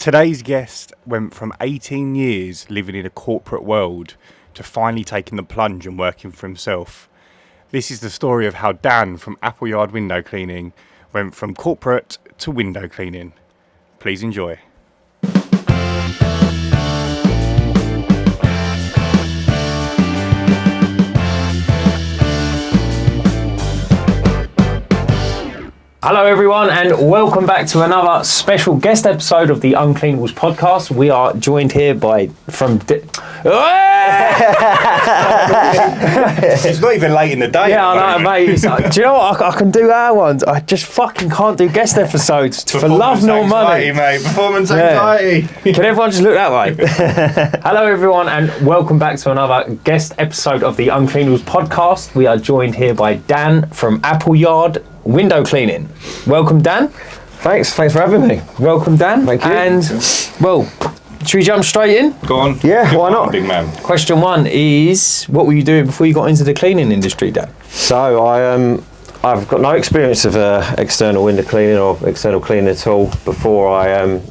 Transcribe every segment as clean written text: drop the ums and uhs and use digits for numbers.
Today's guest went from 18 years living in a corporate world to finally taking the plunge and working for himself. This is the story of how Dan from Appleyard window cleaning went from corporate to window cleaning. Please enjoy. Hello everyone and welcome back to another special guest episode of the Uncleanables Podcast. We are joined here by It's not even late in the day. Yeah, I know, mate. Do you know what? I can do our ones. I just fucking can't do guest episodes for love nor money. Mate. Performance anxiety. Can everyone just look that way? Hello everyone and welcome back to another guest episode of the Uncleanables Podcast. We are joined here by Dan from Appleyard window cleaning. Welcome, Dan. Thanks for having me. Welcome, Dan. Thank you. And, well, should we jump straight in? Go on. Yeah, why not? Big man. Question one is, what were you doing before you got into the cleaning industry, Dan? So I've got no experience of external window cleaning or external cleaning at all before I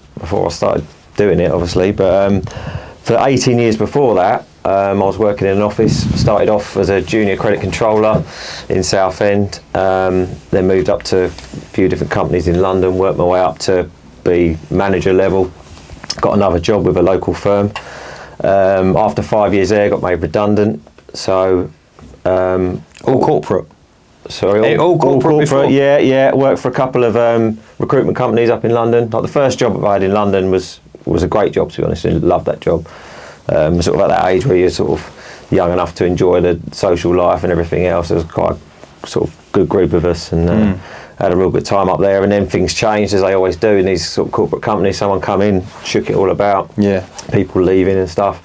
started doing it, obviously. But for 18 years before that, I was working in an office. Started off as a junior credit controller in Southend, then moved up to a few different companies in London, worked my way up to be manager level, got another job with a local firm. After 5 years there, got made redundant. So All corporate? Sorry, all corporate before? Yeah, worked for a couple of recruitment companies up in London. Like the first job I had in London was a great job, to be honest. I loved that job. Sort of at that age where you're sort of young enough to enjoy the social life and everything else. There was quite a sort of good group of us and had a real good time up there. And then things changed, as they always do in these sort of corporate companies. Someone come in, shook it all about. Yeah, people leaving and stuff.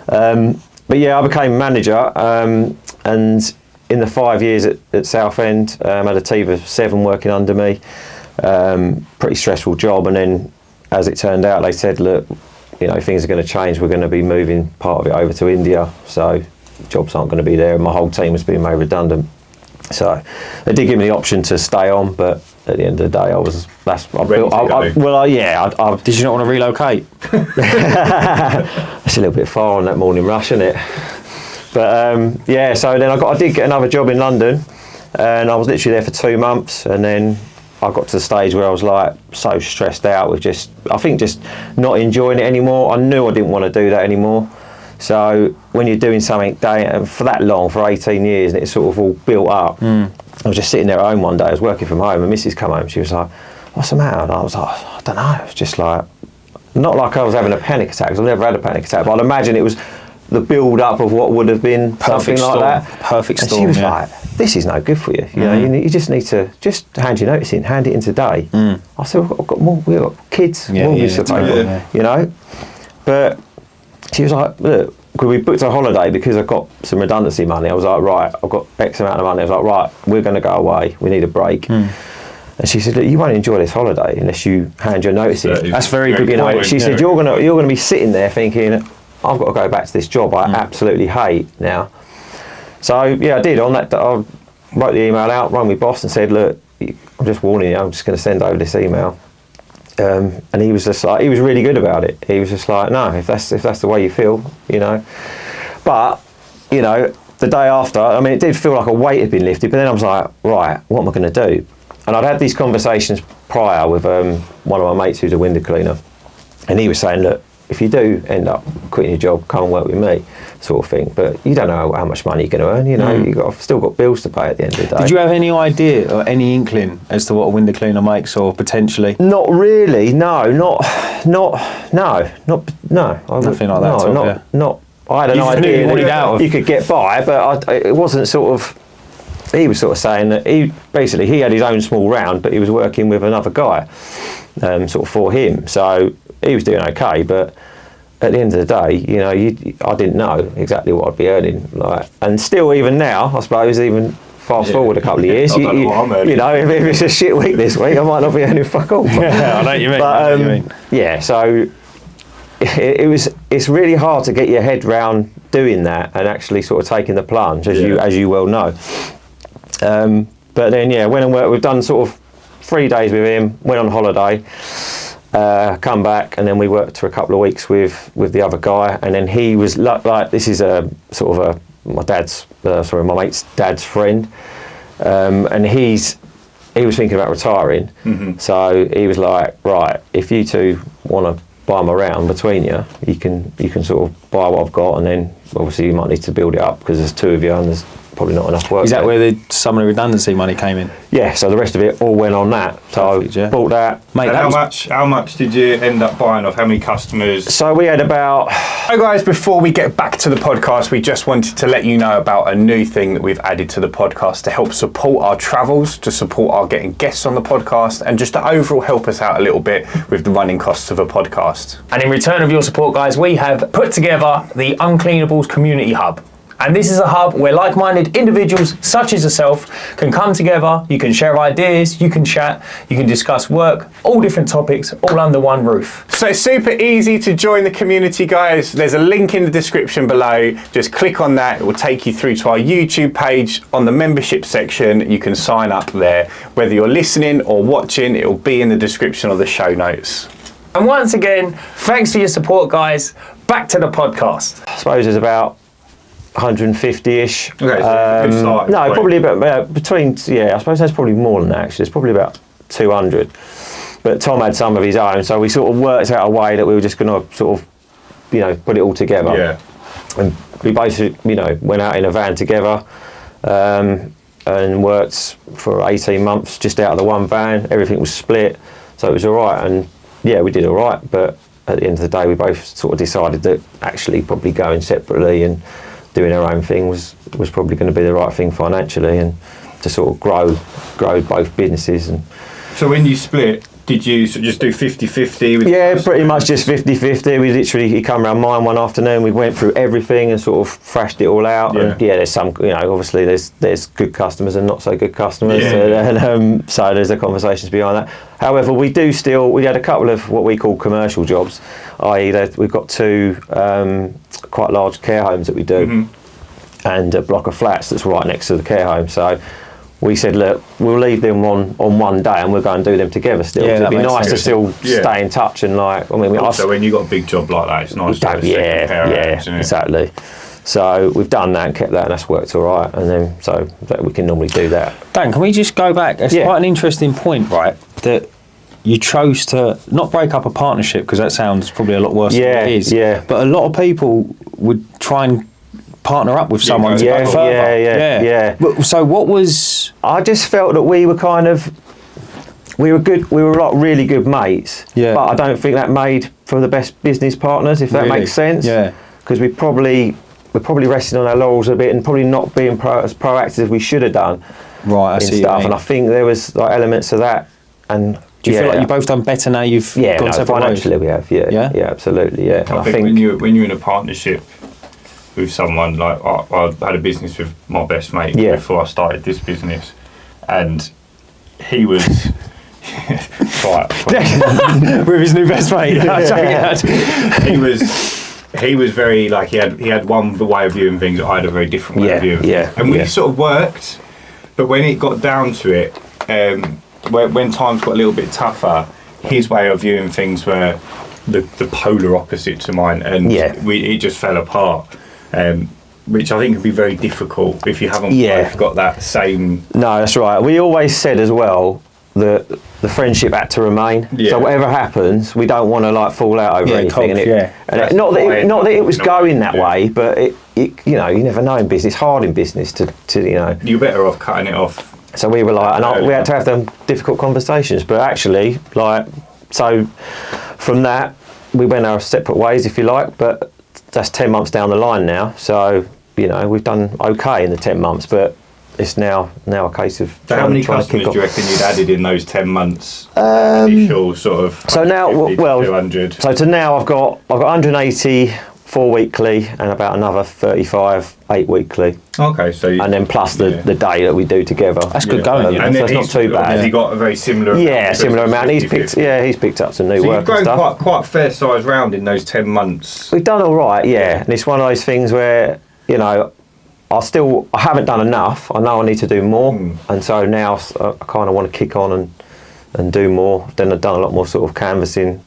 But yeah, I became manager, and in the 5 years at Southend, had a team of 7 working under me. Pretty stressful job. And then, as it turned out, they said, look, you know, things are going to change. We're going to be moving part of it over to India, so jobs aren't going to be there. And my whole team was being made redundant. So they did give me the option to stay on, but at the end of the day, Did you not want to relocate? It's a little bit far on that morning rush, isn't it? But so then I did get another job in London, and I was literally there for 2 months, and then I got to the stage where I was like so stressed out with just not enjoying it anymore. I knew I didn't want to do that anymore. So when you're doing something for that long, for 18 years, and it's sort of all built up, I was just sitting there at home one day. I was working from home, and Mrs. come home. She was like, "What's the matter?" And I was like, "I don't know." It was just like, not like I was having a panic attack, because I've never had a panic attack, but I'd imagine it was the build up of what would have been something like that. Perfect storm. And she was like, "This is no good for you. You know, you just need to just hand your notice in, hand it in today." I said, "We've got kids, mortgage to pay, you know." But she was like, "Look, we booked a holiday because I got some redundancy money." I was like, "Right, I've got X amount of money." I was like, "Right, we're going to go away. We need a break." And she said, "Look, you won't enjoy this holiday unless you hand your notice in." That's very good. You know, she said, "You're gonna be sitting there thinking, I've got to go back to this job I absolutely hate now." So yeah, I did. On that, I wrote the email out, rang my boss, and said, "Look, I'm just warning you. I'm just going to send over this email." And he was just like, he was really good about it. He was just like, "No, if that's the way you feel, you know." But you know, the day after, I mean, it did feel like a weight had been lifted. But then I was like, right, what am I going to do? And I'd had these conversations prior with one of my mates who's a window cleaner, and he was saying, "Look, if you do end up quitting your job, come and work with me," sort of thing. But you don't know how much money you're going to earn. You know, you've still got bills to pay at the end of the day. Did you have any idea or any inkling as to what a window cleaner makes, or potentially? Not really. No. Nothing like that. Not. I had an idea that you could get by, but it wasn't sort of. He was sort of saying that he had his own small round, but he was working with another guy, sort of for him. So he was doing okay, but at the end of the day, you know, I didn't know exactly what I'd be earning. And still, even now, I suppose, even fast forward a couple of years, you know, if it's a shit week this week, I might not be earning fuck all. Yeah, I know what you mean. But yeah, so it's really hard to get your head round doing that and actually sort of taking the plunge, as you well know. But then, went and worked. We've done sort of 3 days with him, went on holiday, come back, and then we worked for a couple of weeks with the other guy, and then he was like this is a sort of my mate's dad's friend, and he was thinking about retiring, so he was like, right, if you two want to buy them around between you, you can sort of buy what I've got, and then obviously you might need to build it up because there's two of you and there's probably not enough work. Is that there. where some of the redundancy money came in? Yeah, so the rest of it all went on that. So Perfect, yeah. bought that. Mate, And that how much did you end up buying off? How many customers? So we had about... So guys, before we get back to the podcast, we just wanted to let you know about a new thing that we've added to the podcast to help support our travels, to support our getting guests on the podcast, and just to overall help us out a little bit with the running costs of a podcast. And in return of your support, guys, we have put together the Uncleanables Community Hub. And this is a hub where like-minded individuals such as yourself can come together, you can share ideas, you can chat, you can discuss work, all different topics, all under one roof. So it's super easy to join the community, guys. There's a link in the description below. Just click on that. It will take you through to our YouTube page. On the membership section, you can sign up there. Whether you're listening or watching, it will be in the description of the show notes. And once again, thanks for your support, guys. Back to the podcast. I suppose there's about 150-ish. Okay, so good start. No, Great. probably about between, I suppose there's probably more than that actually. There's probably about 200. But Tom had some of his own, so we sort of worked out a way that we were just going to sort of, put it all together. Yeah. And we basically, went out in a van together and worked for 18 months just out of the one van. Everything was split, so it was all right. And yeah, we did all right, but at the end of the day, we both sort of decided that actually probably going separately and doing our own thing was probably going to be the right thing financially, and to sort of grow both businesses. And So when you split, did you just do 50-50? yeah, pretty much just 50-50. He come around mine one afternoon, we went through everything and sort of thrashed it all out. Yeah. And there's some, obviously there's good customers and not so good customers, Yeah. and so there's the conversations behind that. However, we had a couple of what we call commercial jobs, i.e. that we've got two quite large care homes that we do, and a block of flats that's right next to the care home. So we said, look, we'll leave them on one day and we'll go and do them together still. Yeah, It'd be that makes nice to sense. still Yeah. stay in touch and So when you got a big job like that, it's nice to have a second pair of hands, isn't it? exactly. So we've done that and kept that, and that's worked all right. And then so that we can normally do that. Dan, can we just go back? It's Yeah. quite an interesting point, right? That you chose to not break up a partnership, because that sounds probably a lot worse than it is. Yeah. But a lot of people would try and partner up with someone to Yeah, go further. yeah. But, so what was... I just felt that we were good. We were like really good mates. Yeah. But I don't think that made for the best business partners, if that Really? makes sense. Yeah. Because we're probably resting on our laurels a bit and probably not being as proactive as we should have done. Right, I in see stuff. what you And mean. I think there was like elements of that. And Do you feel like you've both done better now you've gone separate financially ways? we have. Yeah, absolutely. Yeah. And I think when you're in a partnership with someone, like I had a business with my best mate before I started this business, and he was With his new best mate. he was very like he had one way of viewing things. I had a very different way of viewing things, and we sort of worked. But when it got down to it, when times got a little bit tougher, his way of viewing things were the polar opposite to mine, and it just fell apart. Which I think can be very difficult if you haven't both got that same... No, that's right. We always said as well that the friendship had to remain. Yeah. So whatever happens, we don't want to like fall out over anything. Not that it was going that way, but it you never know in business. It's hard in business to You're better off cutting it off. So we were like, and we had to have them difficult conversations. But actually, so from that, we went our separate ways, if you like. But that's 10 months down the line now. So, we've done okay in the 10 months, but it's now a case of So how many customers do you reckon you'd added in those 10 months? Initial sort of... So now, 200. So to now I've got 180 4-weekly and about another 35 8-weekly. Okay, so... And then plus the day that we do together. That's good going, And so it's not too bad. Has he got a very similar amount? Yeah, similar amount. He's picked up some new work you've and grown stuff. quite a fair size round in those 10 months. We've done all right, yeah. And it's one of those things where, I haven't done enough. I know I need to do more. And so now I kind of want to kick on and and do more. Then I've done a lot more sort of canvassing,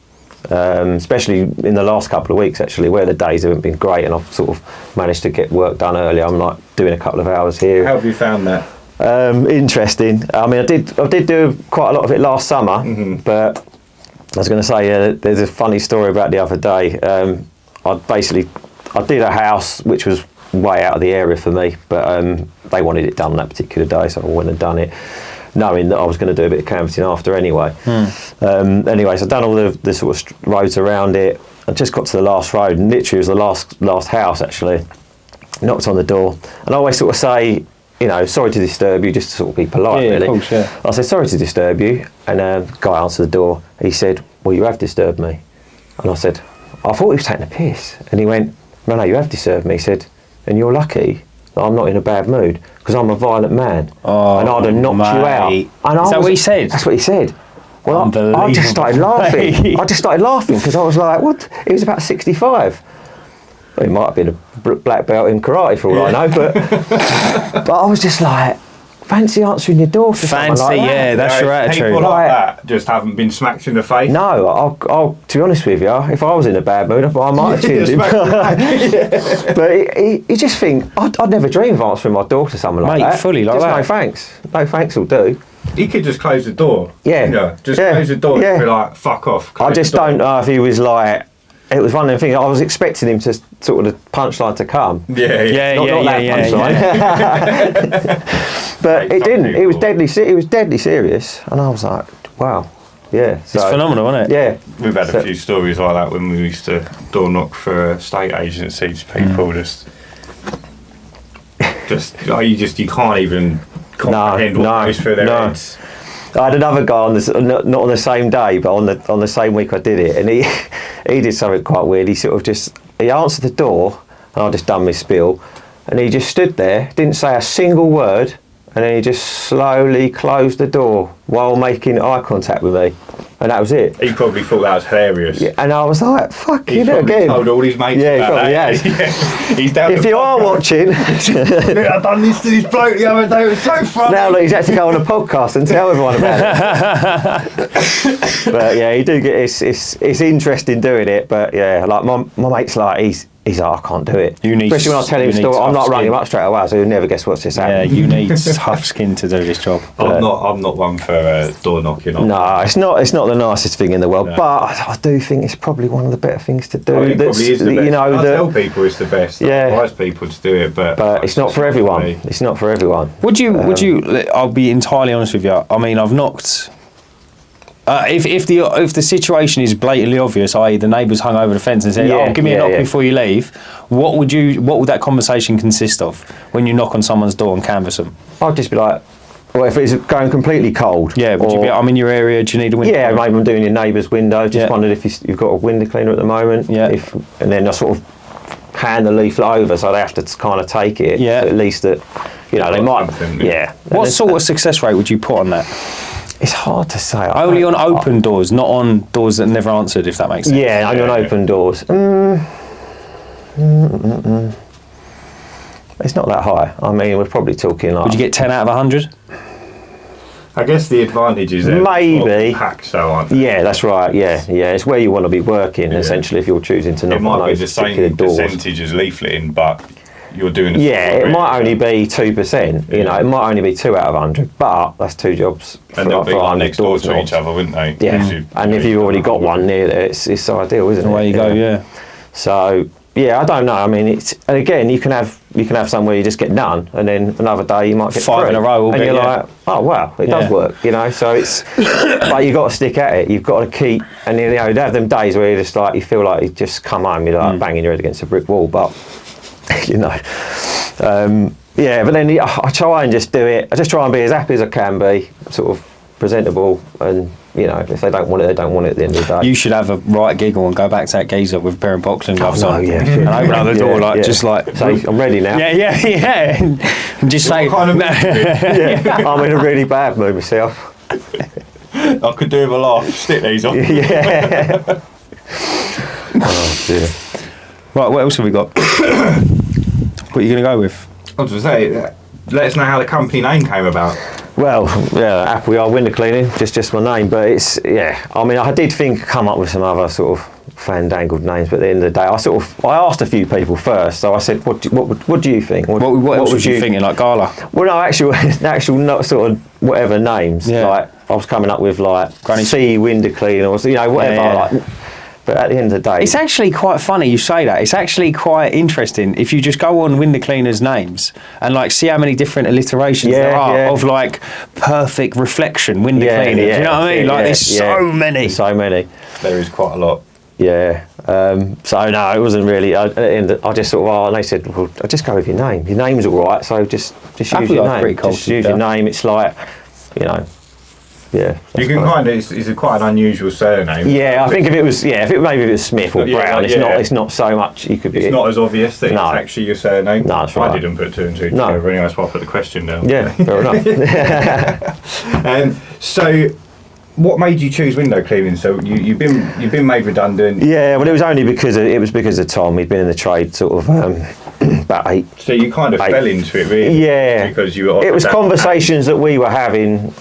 especially in the last couple of weeks actually, where the days haven't been great and I've sort of managed to get work done early. I'm like doing a couple of hours here. How have you found that? Interesting. I mean, I did do quite a lot of it last summer, but I was going to say there's a funny story about the other day. I did a house which was way out of the area for me, but they wanted it done that particular day, so I went and done it, knowing that I was going to do a bit of canvassing after anyway. Anyway, so I've done all the sort of roads around it. I just got to the last road, and literally it was the last house actually. Knocked on the door, and I always sort of say, you know, sorry to disturb you, just to sort of be polite, really. Of course, yeah. I said, sorry to disturb you, and the guy answered the door. He said, well, you have disturbed me. And I said, I thought he was taking a piss. And he went, no, you have disturbed me. He said, and you're lucky that I'm not in a bad mood, because I'm a violent man, and I'd have knocked you out. And Is that what he said? That's what he said. Well, I just started laughing. I just started laughing, because I was like, what? He was about 65. Well, he might have been a black belt in karate for all I know, but I was just like, fancy answering your door for someone like that. Yeah, that's your attitude. People like that just haven't been smacked in the face. No, I'll to be honest with you, if I was in a bad mood, I might have tuned him. But you just think, I'd never dream of answering my door to someone like that. Fully like just that. No thanks. No thanks will do. He could just close the door. Yeah. Close the door and be like, fuck off. I just don't know if he was like, it was one of them things, I was expecting him to sort of the punchline to come. Not that punchline. But it didn't. It was deadly serious, and I was like, wow, yeah. So, it's phenomenal, isn't it? Yeah. We've had a few stories like that when we used to door knock for estate agencies. People you can't even comprehend what goes through their heads. I had another guy on this, not on the same day, but on the same week I did it, and he did something quite weird. He he answered the door, and I just done my spiel, and he just stood there, didn't say a single word, and then he just slowly closed the door while making eye contact with me, and that was it. He probably thought that was hilarious. Yeah, and I was like, fuck you again. He told all his mates about probably that. Has. He's down. If you are watching, I done this to this bloke the other day. It was so funny. Now look, he's had to go on a podcast and tell everyone about it. But yeah, you do get it's interesting doing it. But yeah, like my mate's like he's like, I can't do it. Especially when I tell him a story, I'm not running him up straight away, so he'll never guess what's just happened. Yeah, you need tough skin to do this job. I'm not one for door knocking. No, it's not the nicest thing in the world, but I do think it's probably one of the better things to do. It probably is the best. You know, I tell people it's the best. I advise people to do it, but it's not for everyone. It's not for everyone. Would you? I'll be entirely honest with you. I mean, I've knocked. If the situation is blatantly obvious, i.e. the neighbours hung over the fence and said, give me a knock before you leave, what would that conversation consist of when you knock on someone's door and canvass them? I'd just be like, well, if it's going completely cold. Yeah, would you be, I'm in your area, do you need a window? Yeah, maybe I'm doing your neighbour's window, just wondered if you've got a window cleaner at the moment. Yeah. And then I sort of hand the leaflet over, so they have to kind of take it. Yeah. So at least that, you know, they might. Yeah. What sort of success rate would you put on that? It's hard to say. Only on open doors, not on doors that never answered, if that makes sense. Yeah, only on open doors. It's not that high. I mean, we're probably talking like... Would you get 10 out of 100? I guess the advantage is maybe packed, so aren't they? Yeah, that's right. Yeah. It's where you want to be working, essentially, if you're choosing to knock on those particular doors. It might be the same percentage as leafleting, but you're doing it. Yeah, it might only be 2%. You know, it might only be 2 out of 100, but that's 2 jobs. And they'll be like next door to each other, wouldn't they? Yeah, and if you've already got one near there, it's ideal, isn't it? Away you go, yeah. So yeah, I don't know. I mean, and again, you can have somewhere you just get none, and then another day you might get 5 in a row, and you're like, oh wow, it does work, you know. So it's like you got to stick at it. You've got to keep, and you know, you have them days where you just like you feel like you just come home, you're like banging your head against a brick wall, but you know. Yeah, but then I try and just do it. I just try and be as happy as I can be, sort of presentable, and you know, if they don't want it, they don't want it at the end of the day. You should have a right giggle and go back to that geezer with a pair of boxing gloves on. Yeah, and open up the door just like... So I'm ready now. Yeah. And just say... What kind of mood I'm in a really bad mood myself. I could do with a laugh. Stick these on. Yeah. Oh dear. Right, what else have we got? What are you going to go with? I was going to say, let us know how the company name came about. Well, yeah, Appleyard window cleaning, just my name. But it's, yeah, I mean, I did come up with some other sort of fandangled names, but at the end of the day, I asked a few people first. So I said, what do you think? What else was you thinking, like Gala? Well, no, actual not sort of whatever names. Yeah. Like I was coming up with like Granny C window cleaner or whatever. Yeah. Like, but at the end of the day, It's actually quite funny you say that. It's actually quite interesting if you just go on window cleaners' names and like see how many different alliterations there are of like perfect reflection window cleaners. You know what I mean? There's so many. So many. There is quite a lot. Yeah. So no, it wasn't really. I just thought, and they said, well, I'll just go with your name. Your name's all right, so just use your name. Pretty cool, just use your name. It's like, yeah. You can kind of. It's quite an unusual surname. Yeah, I think if it was Smith or Brown, it's not so much. You could be. It's not as obvious that it's actually your surname. No, that's right. I didn't put two and two together anyway. That's why I put the question down. Yeah, fair enough. So, what made you choose window cleaning? So you've been made redundant. Yeah, well, it was only because of Tom. He'd been in the trade sort of about 8. So you kind of fell into it, really. Yeah, because you were. It was conversations that we were having,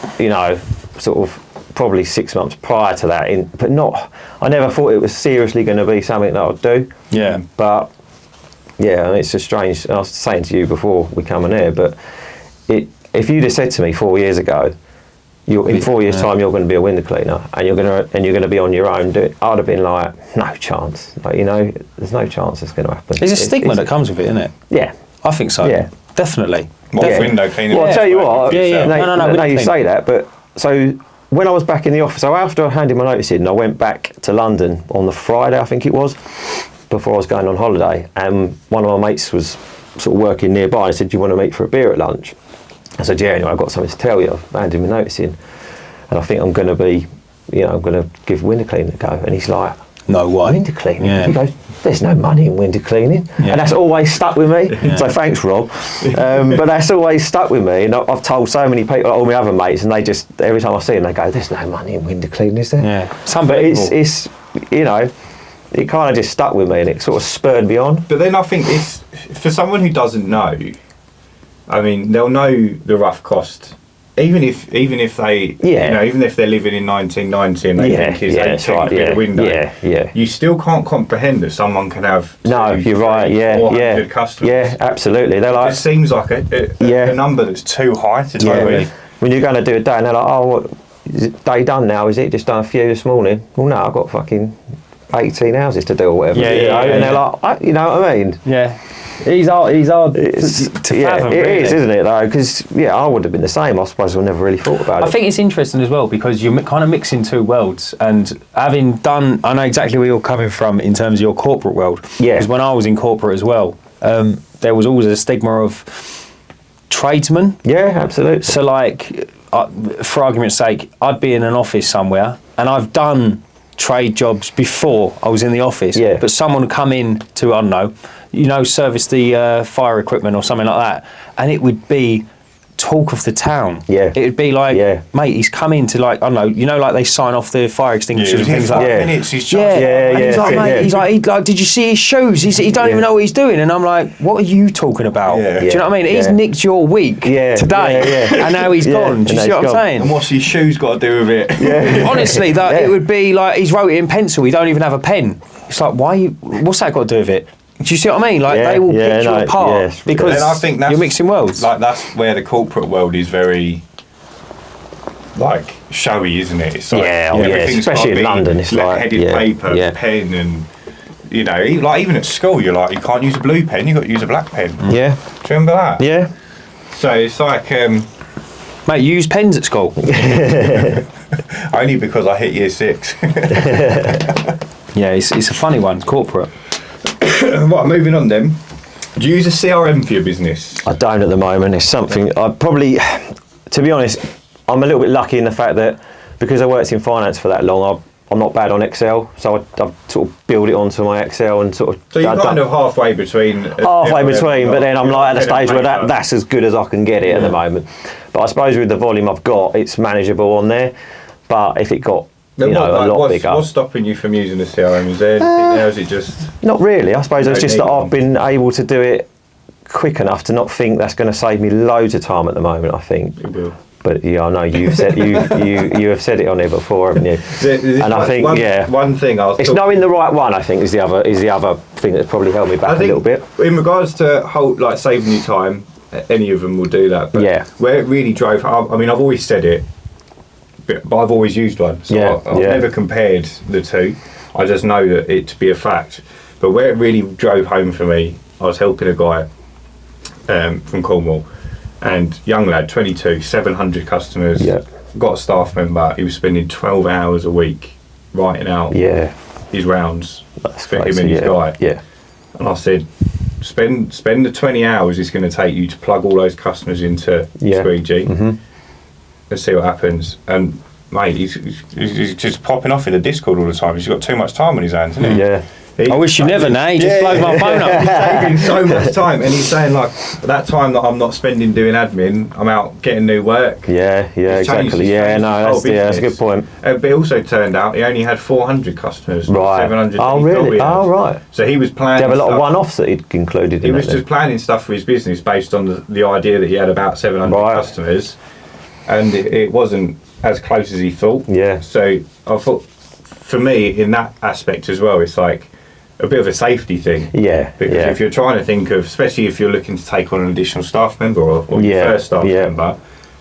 sort of probably 6 months prior to that. But not. I never thought it was seriously going to be something that I'd do. Yeah. But yeah, it's a strange. I was saying to you before we come on air, but if you'd have said to me 4 years ago, in 4 years' time you're going to be a window cleaner and you're going to be on your own, I'd have been like, no chance. Like, there's no chance it's going to happen. There's a stigma that comes with it, isn't it? Yeah. I think so. Yeah. Definitely. Window cleaning. Well, I'll tell you what. Yeah. No, you say that, but so when I was back in the office, so after I handed my notice in, I went back to London on the Friday, I think it was, before I was going on holiday, and one of my mates was sort of working nearby and said, do you want to meet for a beer at lunch? I said, yeah, anyway, I've got something to tell you. I've handed my notice in, and I think I'm going to be, I'm going to give window cleaning a go. And he's like, no way. Window cleaning? Yeah. He goes, there's no money in window cleaning. Yeah. And that's always stuck with me. Yeah. So thanks, Rob. But that's always stuck with me. And I've told so many people, all my other mates, and they just, every time I see them, they go, there's no money in window cleaning, is there? Yeah. But it's it kind of just stuck with me and it sort of spurred me on. But then I think it's, for someone who doesn't know, I mean, they'll know the rough cost. Even if they, even if they're living in 1990 and they think it's a window, you still can't comprehend that someone can have 400 customers. Yeah, absolutely. They're like, it seems like a number that's too high to deal with. When you're going to do a day and they're like, oh, what, is it day done now? Is it just done a few this morning? Well, no, I've got fucking 18 houses to do or whatever. And they're like, you know what I mean? Yeah. He's hard to fathom, it really. is, isn't it, though? Because, I would have been the same. I suppose I never really thought about it. I think it's interesting as well because you're kind of mixing two worlds. And having done, I know exactly where you're coming from in terms of your corporate world. Yeah. Because when I was in corporate as well, there was always a stigma of tradesmen. Yeah, absolutely. So, like, for argument's sake, I'd be in an office somewhere and I've done trade jobs before I was in the office. Yeah. But someone would come in to, I don't know, service the fire equipment or something like that, and it would be talk of the town. Yeah. It would be like, mate, he's come in to, like, I don't know, like they sign off the fire extinguishers and things like that. Minutes, he's he's like, mate, he's like, did you see his shoes? He don't even know what he's doing. And I'm like, what are you talking about? Yeah. Do you know what I mean? He's nicked your week today, and now he's gone. Do you see what I'm saying? And what's his shoes got to do with it? Yeah. Honestly, it would be like he's wrote it in pencil. He don't even have a pen. It's like, what's that got to do with it? Do you see what I mean? Like, they will pick you apart because I think you're mixing worlds. Like, that's where the corporate world is very, like, showy, isn't it? It's like, especially in London, it's like headed paper, pen, and like even at school, you're like, you can't use a blue pen, you've got to use a black pen. Yeah. Do you remember that? Yeah. So it's like, mate, you use pens at school? Only because I hit year 6. Yeah, it's a funny one, corporate. Right, moving on then. Do you use a CRM for your business? I don't at the moment. It's something I probably, to be honest, I'm a little bit lucky in the fact that because I worked in finance for that long, I'm not bad on Excel, so I've sort of built it onto my Excel and sort of. So you're kind of halfway between. But then I'm like at a stage where that's as good as I can get it at the moment. But I suppose with the volume I've got, it's manageable on there. But if it got a lot bigger. What's stopping you from using the CRM? Is there anything there? Is it just? Not really. I suppose it's just that I've been able to do it quick enough to not think that's going to save me loads of time at the moment. I think. It will. But I know you've said you have said it on here before, haven't you? And I think one thing it's knowing the right one. I think is the other thing that's probably held me back a little bit. In regards to saving you time, any of them will do that. But where it really drove, I mean, I've always said it, but I've always used one. So I've never compared the two. I just know that it to be a fact. But where it really drove home for me, I was helping a guy from Cornwall. And young lad, 22, 700 customers, got a staff member. He was spending 12 hours a week writing out his rounds for him and his guy. Yeah. And I said, spend the 20 hours it's going to take you to plug all those customers into Squeegee. Let's see what happens. And mate, he's just popping off in the Discord all the time. He's got too much time on his hands, hasn't he? Yeah. I wish you never, He just blows my phone up. He's saving so much time, and he's saying like that time that I'm not spending doing admin, I'm out getting new work. Yeah, exactly. That's a good point. But it also turned out he only had 400 customers, right? 700. Oh, really? Oh, right. So he was planning. Did he have a lot of one-offs that he'd included? He was just planning stuff for his business based on the idea that he had about 700 customers, and it wasn't as close as he thought. Yeah. So I thought, for me, in that aspect as well, it's like a bit of a safety thing. Yeah. Because if you're trying to think of, especially if you're looking to take on an additional staff member or your first staff member,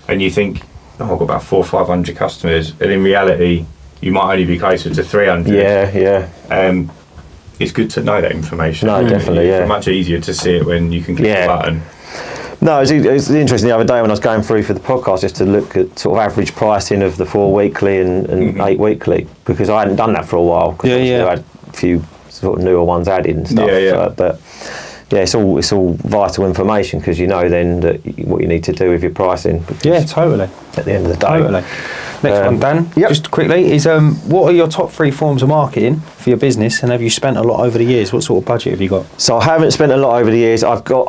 and you think, I've got about 400 or 500 customers, and in reality, you might only be closer to 300. Yeah. It's good to know that information. No, definitely, It's much easier to see it when you can click the button. No, it was interesting the other day when I was going through for the podcast just to look at sort of average pricing of the 4 weekly and 8 weekly, because I hadn't done that for a while. I had a few sort of newer ones added and stuff. But it's all vital information, because you know then that what you need to do with your pricing. Yeah, totally. At the end of the day. Totally. Next one, Dan. Just quickly, is what are your top 3 forms of marketing for your business, and have you spent a lot over the years? What sort of budget have you got? So I haven't spent a lot over the years. I've done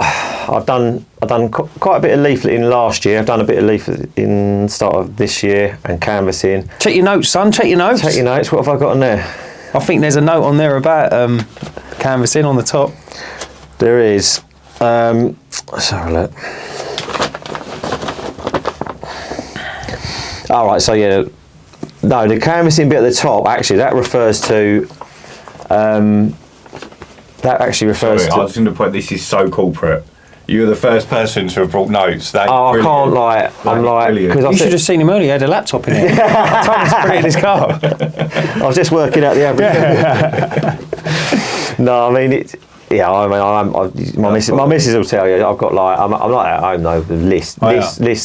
quite a bit of leafleting last year. I've done a bit of leafleting in the start of this year and canvassing. Check your notes, son. Check your notes. Check your notes. What have I got on there? I think there's a note on there about canvassing on the top. There is. Let's have a look. All right, so no, the canvassing bit at the top, actually, that refers to. That actually refers to. I was going to point. This is so corporate. You're the first person to have brought notes. I can't lie. I'm like, because you should have seen him earlier. He had a laptop in it. I told him to put it in his car. I was just working out the average. No, I mean it's. Yeah, I mean, my missus will tell you. I've got like, I'm like at home though with lists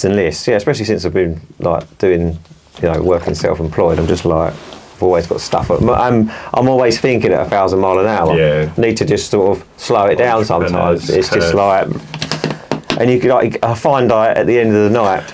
and lists. Yeah, especially since I've been like doing, working self-employed. I'm just like, I've always got stuff. I'm always thinking at 1,000 miles an hour. Yeah. Need to just sort of slow it down sometimes. It's just like, and you could like, I find at the end of the night,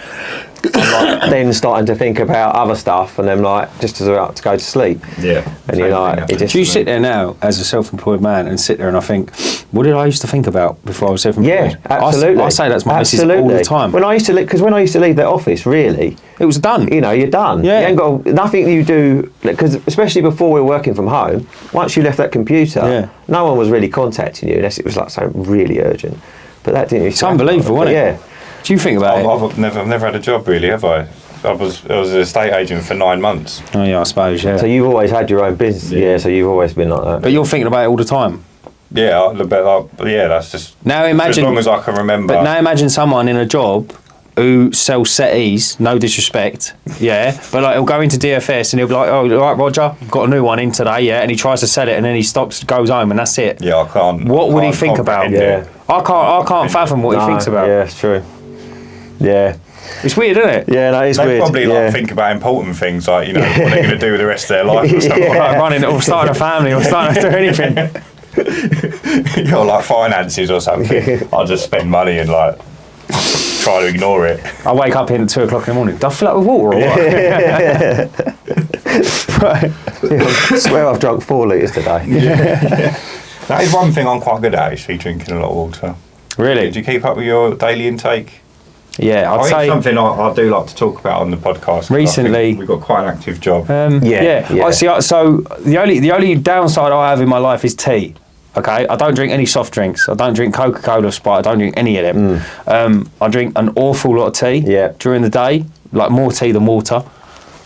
I'm like then starting to think about other stuff, and then like just as about to go to sleep. Yeah. And you're like, do you sit there now as a self-employed man and sit there and I think, what did I used to think about before I was self-employed? Yeah, absolutely. I say that's my missus all the time. When I used to leave that office, really, it was done. You're done. Yeah. You ain't got nothing you do, because especially before we were working from home, once you left that computer, no one was really contacting you unless it was like something really urgent. But that didn't. It's unbelievable, isn't it? Yeah. Do you think about it? I've never had a job really, have I? I was an estate agent for 9 months. Oh yeah, I suppose. Yeah. So you've always had your own business. Yeah. So you've always been like that. But you're thinking about it all the time. Yeah, that's just. Now imagine, as long as I can remember. But now imagine someone in a job who sells settees. No disrespect. Yeah, but like he'll go into DFS and he'll be like, "Oh, all right, Roger, I've got a new one in today." Yeah, and he tries to sell it, and then he stops, goes home, and that's it. Yeah, I can't. What would he think about? Yeah. I can't fathom what he thinks about. Yeah, it's true. Yeah. It's weird, isn't it? Yeah, no, it's weird. They probably like think about important things, like what they're going to do with the rest of their life or something. Like running or starting a family or starting to do anything. Like finances or something. I'll just spend money and like try to ignore it. I wake up at 2 o'clock in the morning. Do I fill up with water or what? Right. I swear I've drunk 4 litres today. Yeah. That is one thing I'm quite good at, actually, drinking a lot of water. Really? Do you keep up with your daily intake? Yeah, I'd say something I do like to talk about on the podcast. Recently, we've got quite an active job. Yeah. I see. So the only downside I have in my life is tea. Okay, I don't drink any soft drinks. I don't drink Coca-Cola, Sprite. I don't drink any of them. I drink an awful lot of tea during the day. like more tea than water.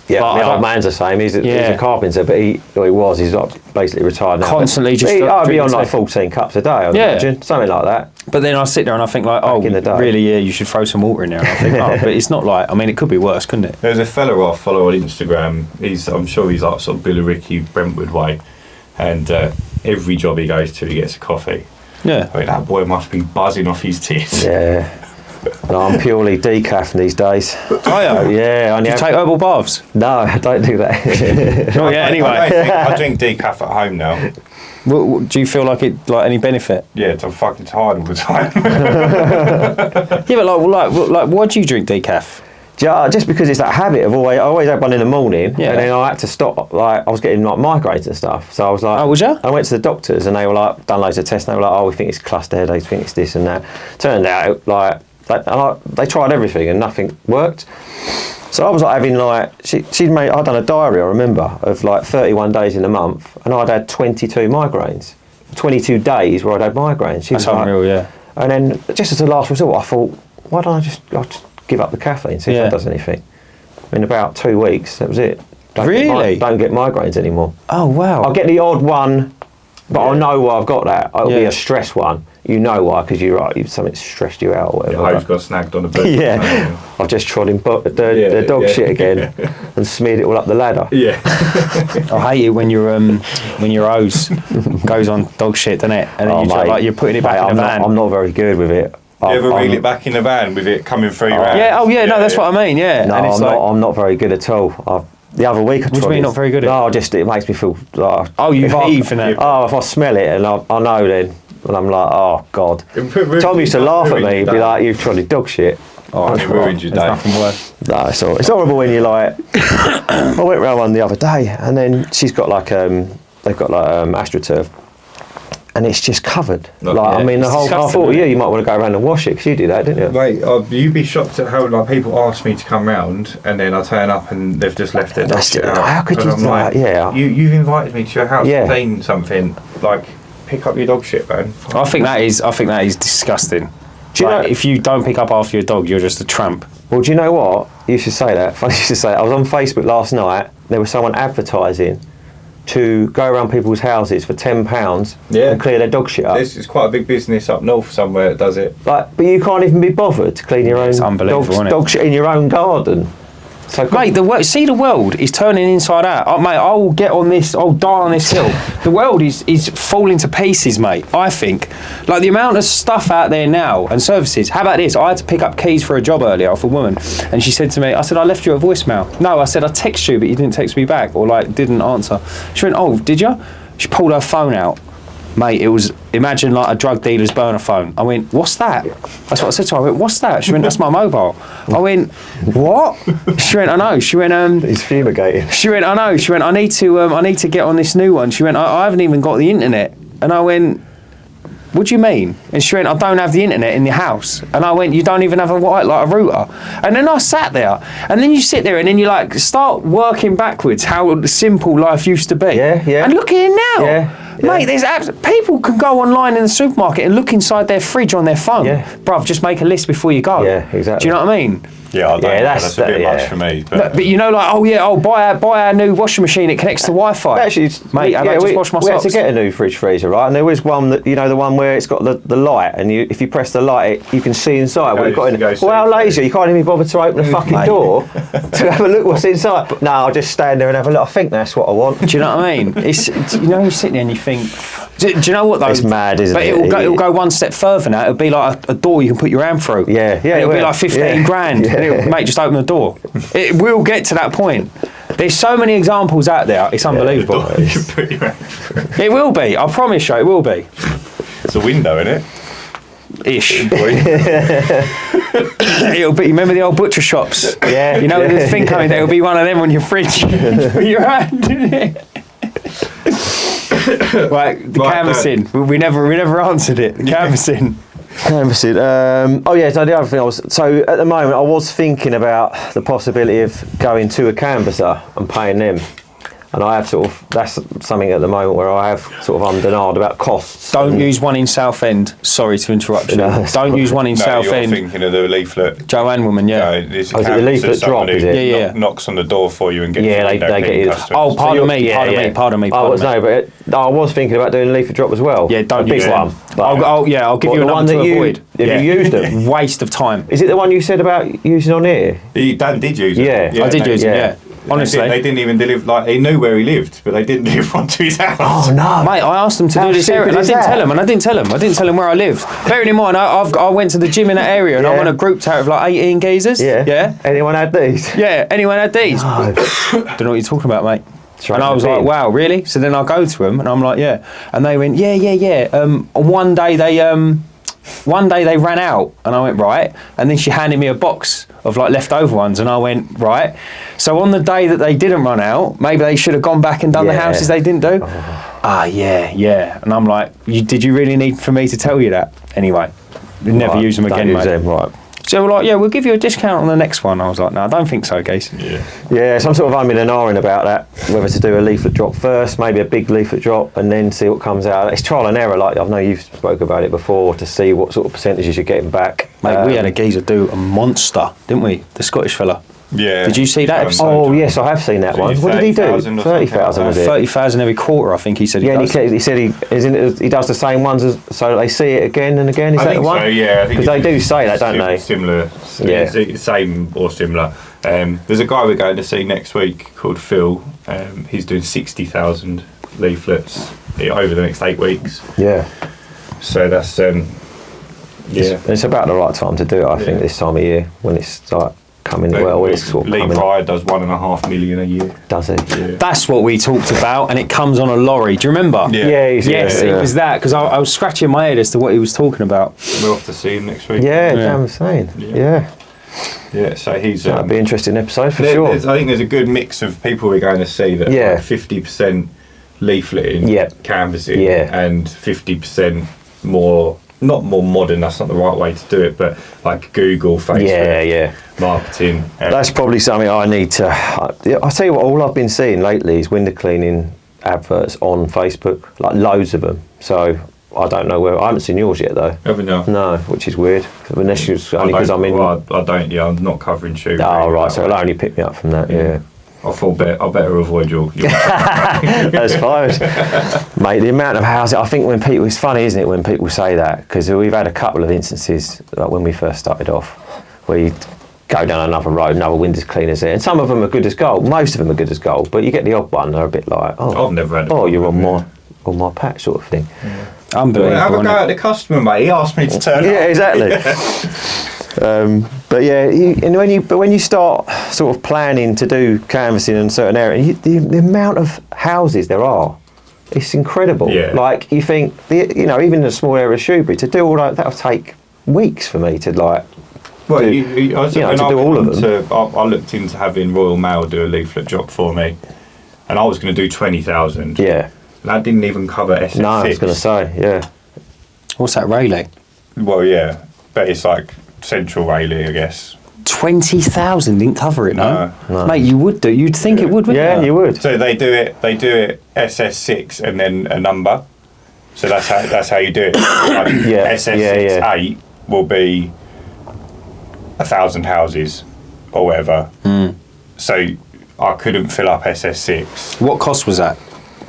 Yeah, But my I don't- old man's the same. He's a carpenter, but he's like basically retired now. Constantly just I'd be drinking on like tea. 14 cups a day, I'd Yeah. imagine, something like that. But then I sit there and I think like, oh, in the day. really? Yeah, you should throw some water in there. And I think, oh, but it's not like. I mean, it could be worse, couldn't it? There's a fella I follow on Instagram. I'm sure he's like sort of Billericay, Brentwood way, and every job he goes to, he gets a coffee. Yeah. I mean, that boy must be buzzing off his tits. Yeah. No, I'm purely decaf these days. Oh yeah. Yeah, I Do you take herbal baths? No, I don't do that. Oh yeah. Anyway, I drink decaf at home now. do you feel like it like any benefit? Yeah, I'm fucking tired all the time. Yeah, but like, why do you drink decaf? Just because it's that habit of I always had one in the morning, Yeah. and then I had to stop. Like I was getting like migraines and stuff, so I was like, Oh, was ya? I went to the doctors and they were like, done loads of tests, and they were like, oh, we think it's cluster headaches, we think it's this and that. Turned out like they tried everything and nothing worked. So I was like having like I'd done a diary, I remember, of like 31 days in a month, and I'd had 22 migraines, 22 days where I'd had migraines. She That's was like- unreal. Yeah. And then just as a last resort, I thought, why don't I just give up the caffeine, see if Yeah. that does anything. In about 2 weeks, that was it. Really? Don't get migraines anymore. Oh wow. I'll get the odd one, but I know why I've got that. It'll be Yeah. a stress one. You know why, because something stressed you out or whatever. I just got snagged on a bed. Yeah, I've just trod in the dog shit again and smeared it all up the ladder. Yeah. I hate it when your hose goes on dog shit, doesn't it? And then you're putting it back in the van. I'm not very good with it. You ever reel it back in the van with it coming through your hands? Yeah. Oh yeah. No, that's what I mean. Yeah. No, and it's I'm not very good at all. The other week I tried. What do you mean not very good at No, it makes me feel like. Oh, you heave and that. Oh, if I smell it and I know then, and I'm like, oh God. Tom used to laugh at me, be like, you've tried dog shit. Oh, it ruined your day. There's nothing worse. No, it's horrible when you're like. I went round one the other day, and then she's got like they've got like AstroTurf, and it's just covered. Look, like yeah, I mean, it's I disgusting, thought, isn't it? you might want to go around and wash it because you do that, didn't you? Mate, you'd be shocked at how like people ask me to come round and then I turn up and they've just left their dog That's shit it. out. How could And you I'm do that? Yeah. You've invited me to your house Yeah. to clean something. Like, pick up your dog shit, man. I think that is disgusting. Do you Like, know- if you don't pick up after your dog, you're just a tramp. Well, do you know what? You should say that. Funny you should say that. I was on Facebook last night. There was someone advertising to go around people's houses for £10 Yeah. and clear their dog shit up. This is quite a big business up north somewhere that does it. Like, but you can't even be bothered to clean your own It's unbelievable, isn't it? dog shit in your own garden. So Mate, the world is turning inside out. Mate, I will get on this. I'll die on this hill. The world is falling to pieces, mate. I think, like the amount of stuff out there now and services. How about this? I had to pick up keys for a job earlier off a woman, and she said to me, "I said I left you a voicemail." No, I said I texted you, but you didn't text me back, or like didn't answer. She went, "Oh, did you?" She pulled her phone out. Mate, it was, imagine like a drug dealer's burner phone. I went, what's that? That's what I said to her. I went, what's that? She went, that's my mobile. I went, what? She went, I know. She went, he's fumigating. She went, I know. She went, I need to get on this new one. She went, I haven't even got the internet. And I went, what do you mean? And she went, I don't have the internet in the house. And I went, you don't even have a router. And then I sat there, and then you sit there, and then you like start working backwards how simple life used to be. Yeah, yeah. And look at it now. Yeah. Mate, there's people can go online in the supermarket and look inside their fridge on their phone. Yeah. Bruv, just make a list before you go. Yeah, exactly. Do you know what I mean? Yeah, I don't Yeah, know. that's That's a bit yeah. much for me. But you know, like, buy our new washing machine. It connects to Wi-Fi. Actually, mate, I just wash my we had socks. to get a new fridge freezer, right? And there was one that, you know, the one where it's got the light, and if you press the light, you can see inside what Oh, you've got you in go it. see Well, how through. lazy, you can't even bother to open the fucking Mate. door to have a look what's inside. No, I'll just stand there and have a look. I think that's what I want. Do you know what I mean? It's, you know, you sit there and you think, do you know what though? It's mad, isn't but it? It'll go one step further now. It'll be like a door you can put your hand through. Yeah, yeah, And it'll be yeah. like 15 Yeah. grand. Yeah. And it'll, mate, just open the door. It will get to that point. There's so many examples out there. It's unbelievable. You can put your hand through. It will be. I promise you, it will be. It's a window, isn't it? Ish. It'll be. Remember the old butcher shops? Yeah. You know, the thing coming. There'll be one of them on your fridge. Put your hand in it. Right, the Right, canvassing. We never answered it. The canvassing. Canvassing. Oh yeah, so the other thing so at the moment I was thinking about the possibility of going to a canvasser and paying them. And I have sort of, that's something at the moment where I have sort of undenied about costs. Don't use one in Southend. Sorry to interrupt you. No, Don't use one in No, Southend. you're thinking of the leaflet. Joanne woman, yeah. No, this Oh, is it the canvas leaflet of someone drop, is who it? Yeah. knocks on the door for you and gets Yeah, you they window get cleaning you. customers. Oh, pardon me. Oh, no, but I was thinking about doing a leaflet drop as well. Yeah, don't a big use one. them. But I'll give you a the one number that to you avoid. have you used them? Waste of time. Is it the one you said about using on here? Dan did use it. Yeah. I did use it, yeah. yeah. Honestly. They didn't even deliver, like, he knew where he lived, but they didn't deliver one to his house. Oh no, Mate, I asked them to How do this stupid area, and I is didn't that? tell them. I didn't tell them where I lived. Bearing in mind, I went to the gym in that area, and I'm Yeah. on a group chat of like 18 geezers. Yeah. Yeah. Anyone had these? Yeah. Anyone had these? No. Don't know what you're talking about, mate. Straight And I in was the like, bin. wow, really? So then I go to them, and I'm like, yeah. And they went, yeah. One day they ran out, and I went, right. And then she handed me a box of like leftover ones, and I went, right. So on the day that they didn't run out, maybe they should have gone back and done the Yeah. houses they didn't do. Yeah. And I'm like, did you really need for me to tell you that? Anyway, we never Right, use them don't again, use mate. them, right. So they were like, yeah, we'll give you a discount on the next one. I was like, no, I don't think so, guys. Yeah, so I'm sort of umming and ahhing about that, whether to do a leaflet drop first, maybe a big leaflet drop, and then see what comes out. It's trial and error, like I know you've spoke about it before, to see what sort of percentages you're getting back. Mate, we had a geezer do a monster, didn't we? The Scottish fella. Yeah. Did you see that episode? Oh yes, I have seen that So one. you What did he do? 30,000 or something 30,000 like was that? it? 30,000 every quarter, I think he said. Yeah, and does. he said he does the same ones so that they see it again and again. Is I that think the one? so, yeah. Because they do say that, don't they? Similar, Yeah. same or similar. There's a guy we're going to see next week called Phil. He's doing 60,000 leaflets over the next 8 weeks. Yeah. So that's It's about the right time to do it, I think, this time of year when it's like coming when it's sort of Lee coming. Pryor does 1.5 million a year. Does he? Yeah. That's what we talked about, and it comes on a lorry. Do you remember? Yeah. Yeah, Yes, yeah. it was that, because I was scratching my head as to what he was talking about. We'll have to see him next week. Yeah, damn insane. Yeah. Yeah. Yeah, so he's. That'd be an interesting episode for I sure. think there's a good mix of people we're going to see that Yeah. like 50% leafleting, Yep. canvassing, Yeah. and 50% more, not more modern, that's not the right way to do it, but like Google, Facebook, Yeah. marketing. That's probably something I need to. I'll tell you what, all I've been seeing lately is window cleaning adverts on Facebook, like loads of them. So I don't know where. I haven't seen yours yet though. Haven't you? No, which is weird. Unless it's only because I'm in. Well, I don't, yeah, I'm not covering shoes. Oh right, so it'll only pick me up from that. Yeah. I better avoid your That's fine. Mate, the amount of houses, I think when people, it's funny, isn't it, when people say that, because we've had a couple of instances, like when we first started off, where you go down another road, another windows cleaners there, and some of them are good as gold, most of them are good as gold, but you get the odd one, they're a bit like, I've never had a oh, you're on problem, my, on my patch sort of thing. Unbelievable. Have a isn't go it? at the customer, mate. He asked me to turn Yeah, up. exactly. But yeah, when you start sort of planning to do canvassing in a certain area, the amount of houses there are, it's incredible. Yeah. Like you think, even in a small area of Shrewsbury, to do all that, that'll take weeks for me to like. Well, to to do all of them. I looked into having Royal Mail do a leaflet drop for me, and I was going to do 20,000. Yeah. That didn't even cover SS6. No, I was going to say, yeah. What's that, Rayleigh? Well, yeah, but it's like Central Rayleigh, I guess. 20,000 didn't cover it, no? No. Mate, you would do. You'd think it would, wouldn't Yeah, you would. So they do it SS6 and then a number. So that's how you do it. Like Yeah, SS6 yeah. 8 will be 1,000 houses or whatever. So I couldn't fill up SS6. What cost was that?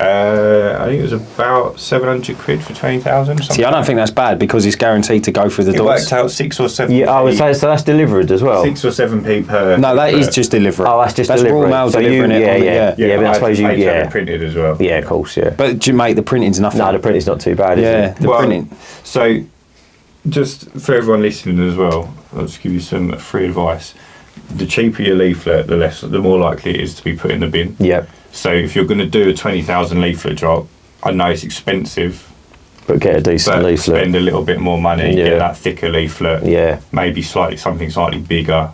I think it was about 700 quid for 20,000. See, I don't think that's bad because it's guaranteed to go through the It doors. worked out 6 or 7. Yeah, I would say so. That's delivered as well. 6 or 7p per. No, that is per- just delivery. Oh, that's just That's delivery. Royal Mail So you- delivering it. yeah, on the- yeah. Yeah, but I had suppose to you- pay to have yeah. it printed as well. Yeah, of course, yeah. But do you make the printing's nothing? No, the printing's not too bad, is yeah, it? the printing. So, just for everyone listening as well, I'll just give you some free advice. The cheaper your leaflet, the more likely it is to be put in the bin. Yeah. So if you're going to do a 20,000 leaflet drop, I know it's expensive, But get a decent but leaflet. spend a little bit more money, Yeah. get that thicker leaflet, Yeah. maybe something slightly bigger,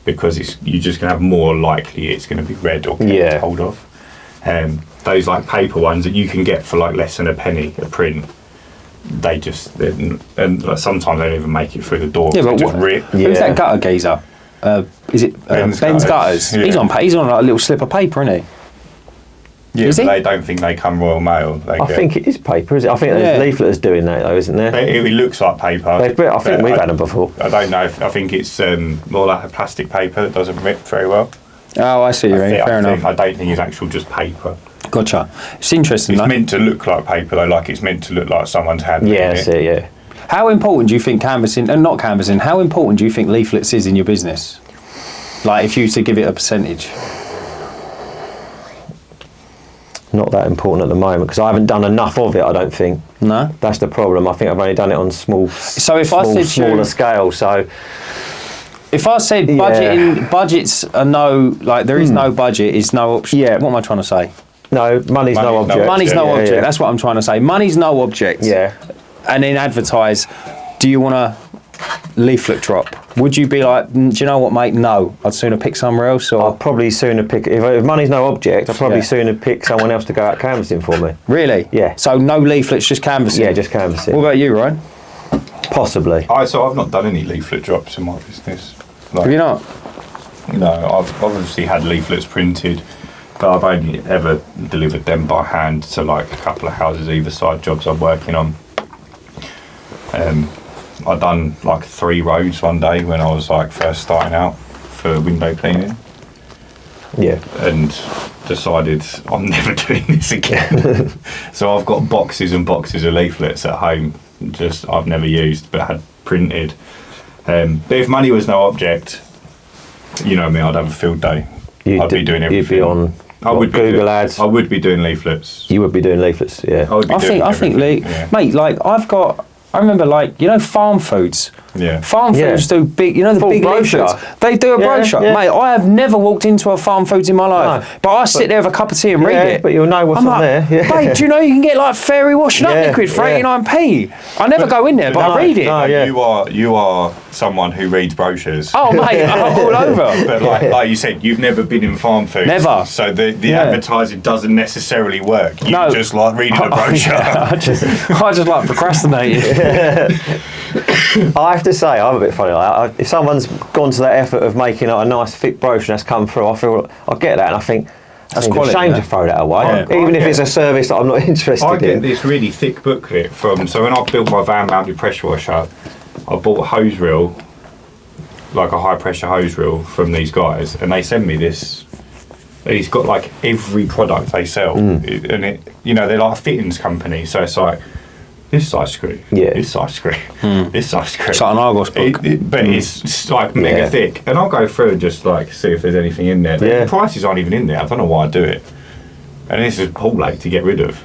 because you're just going to have more likely it's going to be read or kept hold of. Those like paper ones that you can get for like less than a penny a print, and like, sometimes they don't even make it through the door. Yeah, They but just what- rip. Yeah. Who's that gutter geezer? Is it Ben's Ben's Gutters, Gutters? yeah. He's on like a little slip of paper, isn't he? Yeah, Is but he? they don't think they come Royal Mail. I think it is paper, is it? I think there's leaflets doing that though, isn't there? It looks like paper. I think we've had them before. I don't know. I think it's more like a plastic paper that doesn't rip very well. Oh, I see. Fair enough. I don't think it's actual just paper. Gotcha. It's interesting. It's though. meant to look like paper though, like it's meant to look like someone's hand. Yeah, that's it. Yeah. How important do you think canvassing, and not canvassing, how important do you think leaflets is in your business? Like if you were to give it a percentage? Not that important at the moment because I haven't done enough of it. I don't think. No. That's the problem. I think I've only done it on smaller scale. So if I said budgets are no, like there is no budget, is no option. Yeah. What am I trying to say? no, money's no object. Money's no object. Yeah. That's what I'm trying to say. Money's no object. Yeah. And then advertise. Do you want a leaflet drop? Would you be like, do you know what, mate? No, I'd sooner pick somewhere else. Or I'd probably sooner pick, if money's no object, I'd probably sooner pick someone else to go out canvassing for me. Really? Yeah. So no leaflets, just canvassing. Yeah, just canvassing. What about you, Ryan? Possibly. So I've not done any leaflet drops in my business. Have you not? I've obviously had leaflets printed, but I've only ever delivered them by hand to like a couple of houses either side, jobs I'm working on. I done like 3 roads one day when I was like first starting out for window cleaning. Yeah. And decided I'm never doing this again. So I've got boxes and boxes of leaflets at home, just I've never used but had printed. But if money was no object, you know me, I'd have a field day. I'd be doing everything. You'd be on Google ads. I would be doing leaflets. You would be doing leaflets, yeah. I think, mate, like I remember, like, you know, farm foods. Yeah. Farm foods do big, you know, the Full big brochure. leaflets. They do a brochure. Yeah. Mate, I have never walked into a farm foods in my life. But I sit there with a cup of tea and read it. But you'll know what's I'm on like, there. Yeah. Mate, do you know you can get like fairy washing up Yeah, liquid for yeah. 89p? I never go in there, but I read it. No, yeah. You are someone who reads brochures. Oh, mate, all over. But like you said, you've never been in farm foods. Never. So the advertising doesn't necessarily work. You just like reading a brochure. I just like procrastinating. I have to say, I'm a bit funny like that. If someone's gone to that effort of making a nice thick brochure that's come through, I get that and I think that's quality, a shame to throw that away. Even if it's a service that I'm not interested in. I get this really thick booklet so when I built my van mounted pressure washer, I bought a hose reel, like a high pressure hose reel from these guys, and they send me this. It's got like every product they sell, and they're like a fittings company, so it's like this size screw, this size screw, this size screw. It's like an Argos book. But it's like mega thick, and I'll go through and just like see if there's anything in there. The prices aren't even in there. I don't know why I do it, and this is ball ache to get rid of.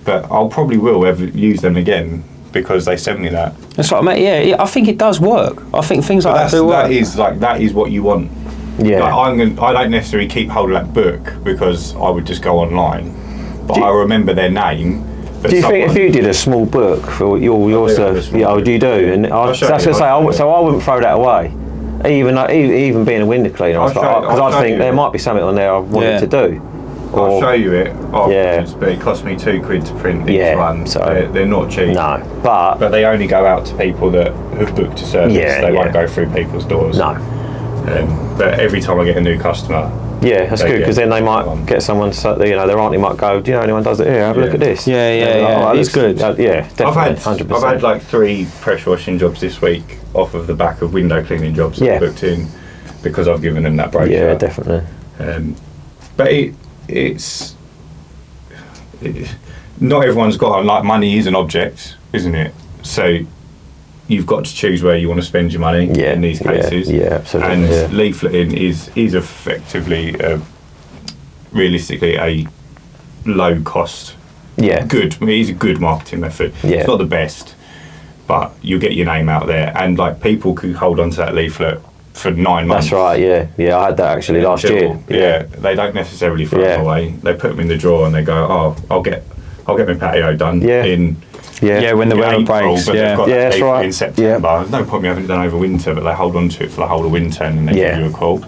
But I'll probably will ever use them again because they sent me that. That's what I mean. Yeah, I think it does work. I think things like that do work. That is what you want. Yeah. Like I don't necessarily keep hold of that book because I would just go online, but I remember their name. Do you think if you did a small book for your service, do you do? And I was going to say, so I wouldn't throw that away, even being a window cleaner, because I think there might be something on there I wanted to do. I'll show you it afterwards, but it cost me £2 to print these ones. So they're not cheap. No, but they only go out to people that have booked a service. They won't go through people's doors. No. But every time I get a new customer. Yeah, that's good because then they might get someone. Their auntie might go, "Do you know anyone does it? Here, have a look at this." Yeah. It's good. Yeah, definitely. 100%. I've had like 3 pressure washing jobs this week off of the back of window cleaning jobs that I booked in because I've given them that brochure. Yeah, definitely. But it's not everyone's got like money is an object, isn't it? So you've got to choose where you want to spend your money in these cases. Yeah, absolutely. And leafleting is effectively, realistically, a low cost. Yeah. Good. It is a good marketing method. Yeah. It's not the best, but you'll get your name out there, and like people could hold on to that leaflet for 9 months. That's right. Yeah. I had that actually last year. Yeah. They don't necessarily throw them away. They put them in the drawer and they go, "Oh, I'll get my patio done in." When the weather breaks. But they've got that's right. in September. There's no point me having it done over winter, but they hold on to it for the whole of winter and then they give you a call.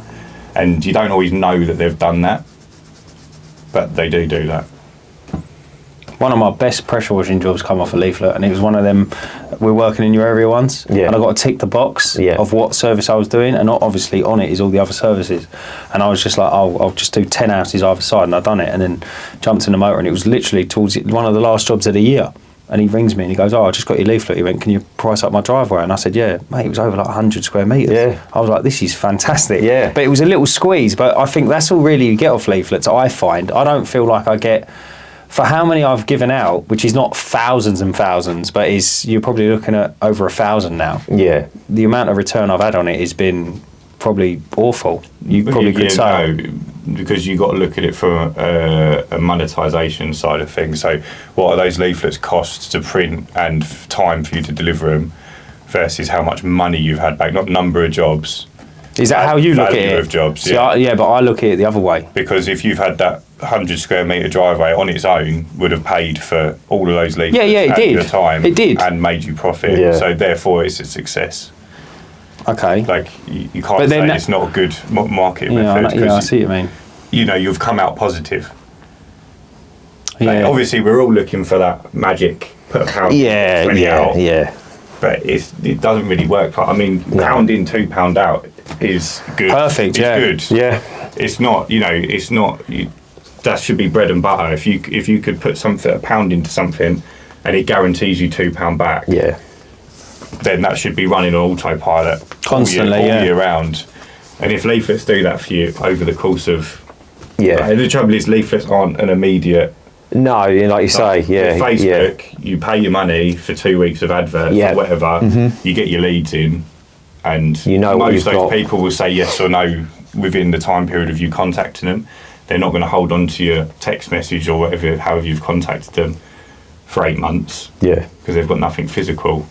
And you don't always know that they've done that, but they do that. One of my best pressure washing jobs come off a leaflet, and it was one of them, we're working in your area ones, and I got to tick the box of what service I was doing, and obviously on it is all the other services. And I was just like, I'll just do 10 houses either side, and I'd done it, and then jumped in the motor, and it was literally towards one of the last jobs of the year. And he rings me and he goes, I just got your leaflet. He went, can you price up my driveway? And I said, yeah, mate, it was over like 100 square metres. Yeah. I was like, this is fantastic. Yeah. But it was a little squeeze, but I think that's all really you get off leaflets, I find. I don't feel like I get, for how many I've given out, which is not thousands and thousands, but you're probably looking at over 1,000 now. Yeah. The amount of return I've had on it has been probably awful. You probably could say. No, because you got to look at it from a monetisation side of things. So what are those leaflets cost to print and time for you to deliver them versus how much money you've had back, not number of jobs. Is that how you look at it? Of jobs, See, but I look at it the other way. Because if you've had that 100 square metre driveway on its own, would have paid for all of those leaflets your time and made you profit. Yeah. So therefore it's a success. Okay. Like you can't say it's not a good market method. I see what you mean. You know, you've come out positive. Like, obviously, we're all looking for that magic, put a pound out. But it doesn't really work. I mean, pound in, £2 out is good. Perfect, it's good. Yeah. It's not, that should be bread and butter. If you could put a pound into something and it guarantees you £2 back. Yeah. Then that should be running on autopilot constantly, all year round. And if leaflets do that for you over the course of... the trouble is leaflets aren't an immediate... No, like you say, Facebook, you pay your money for 2 weeks of adverts or whatever, you get your leads in, and most of those people will say yes or no within the time period of you contacting them. They're not going to hold on to your text message or whatever, however you've contacted them for 8 months. Yeah. Because they've got nothing physical.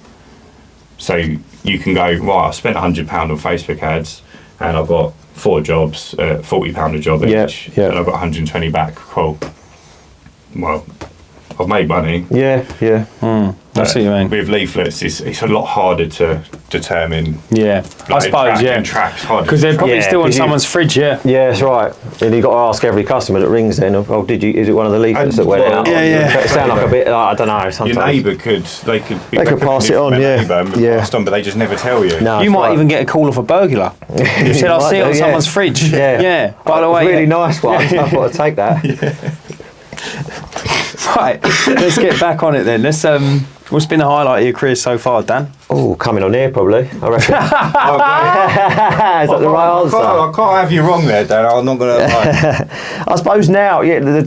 So you can go, right, I spent £100 on Facebook ads and I've got 4 jobs, £40 a job each, and I've got 120 back. Cool. Well, I've made money. Yeah. I see what you mean. With leaflets, it's a lot harder to determine. Yeah, I suppose, because they're probably still on someone's fridge, Yeah, that's right. And you've got to ask every customer that rings then, is it one of the leaflets that went out? It sound like a bit, I don't know, sometimes. Your neighbour could pass it on, but they just never tell you. No, you might even get a call off a burglar. You said, I'll see it on someone's fridge. Yeah. By the way. Really nice one, I thought I'd take that. Right, let's get back on it then. What's been the highlight of your career so far, Dan? Oh, coming on here probably, I reckon. Is that the right answer? I can't have you wrong there, Dan. I'm not going to lie. I suppose now, I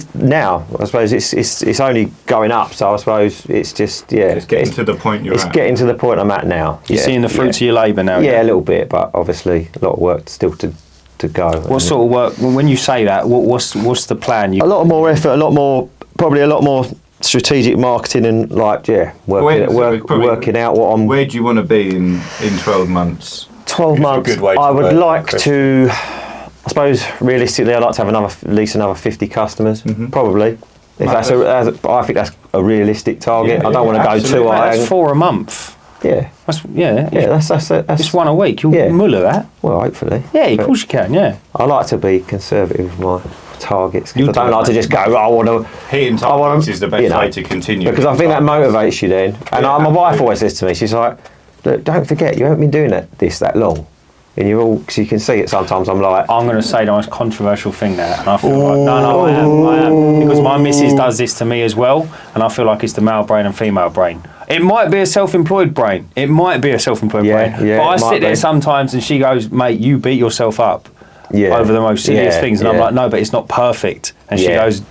suppose it's only going up. So I suppose it's just It's getting to the point you're at. It's getting to the point I'm at now. You're seeing the fruits of your labour now. Yeah, a little bit, but obviously a lot of work still to go. What sort of work? When you say that, what's the plan? A lot more effort, probably a lot more strategic marketing and working out what I'm... Where do you want to be in 12 months? 12 months, I would like to, I suppose realistically I'd like to have at least another 50 customers, probably. I think that's a realistic target. I don't want to go too high. That's 4 a month. Yeah. That's just 1 a week. You'll muller that. Well, hopefully. Yeah, of course you can, I like to be conservative with my targets. I don't like to just go, I want to... Hitting targets is the best way to continue. Because I think that motivates you then. And my wife always says to me, she's like, look, don't forget, you haven't been doing that long. And because you can see it sometimes, I'm like... I'm going to say the most controversial thing there. And I feel like, I am. Because my missus does this to me as well. And I feel like it's the male brain and female brain. It might be a self-employed brain. But I sit there sometimes and she goes, mate, you beat yourself up over the most silliest things. And I'm like, no, but it's not perfect. And she goes,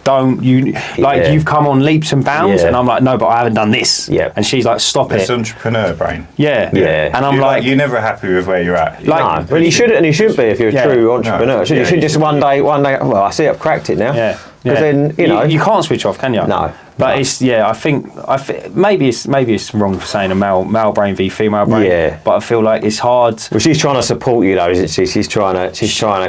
you've come on leaps and bounds. And I'm like, no, but I haven't done this. And she's like, stop it. It's entrepreneur brain. Yeah. And I'm you're never happy with where you're at. No, but you shouldn't be if you're a true entrepreneur. You should just one day, well, I see I've cracked it now. Because then, you can't switch off, can you? No. But it's I think maybe it's wrong for saying a male brain v female brain. Yeah. But I feel like it's hard. Well, she's trying to support you though, isn't she? She's trying to.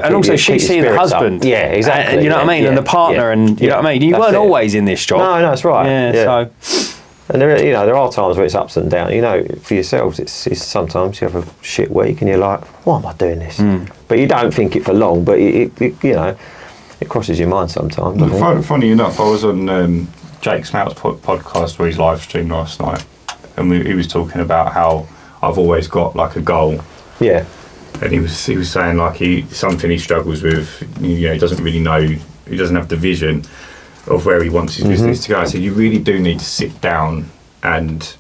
And also she's seeing the husband. Yeah, exactly. And, you know what I mean, and the partner, and you know what I mean. You weren't always in this job. No, that's right. Yeah. So. And there are times where it's ups and downs. For yourselves, it's sometimes you have a shit week and you're like, why am I doing this? But you don't think it for long. But it crosses your mind sometimes. Funny enough, I was on Jake Smout's podcast where he's live streamed last night, and he was talking about how I've always got like a goal. Yeah. And he was saying like something he struggles with. He doesn't really know. He doesn't have the vision of where he wants his business to go. So you really do need to sit down and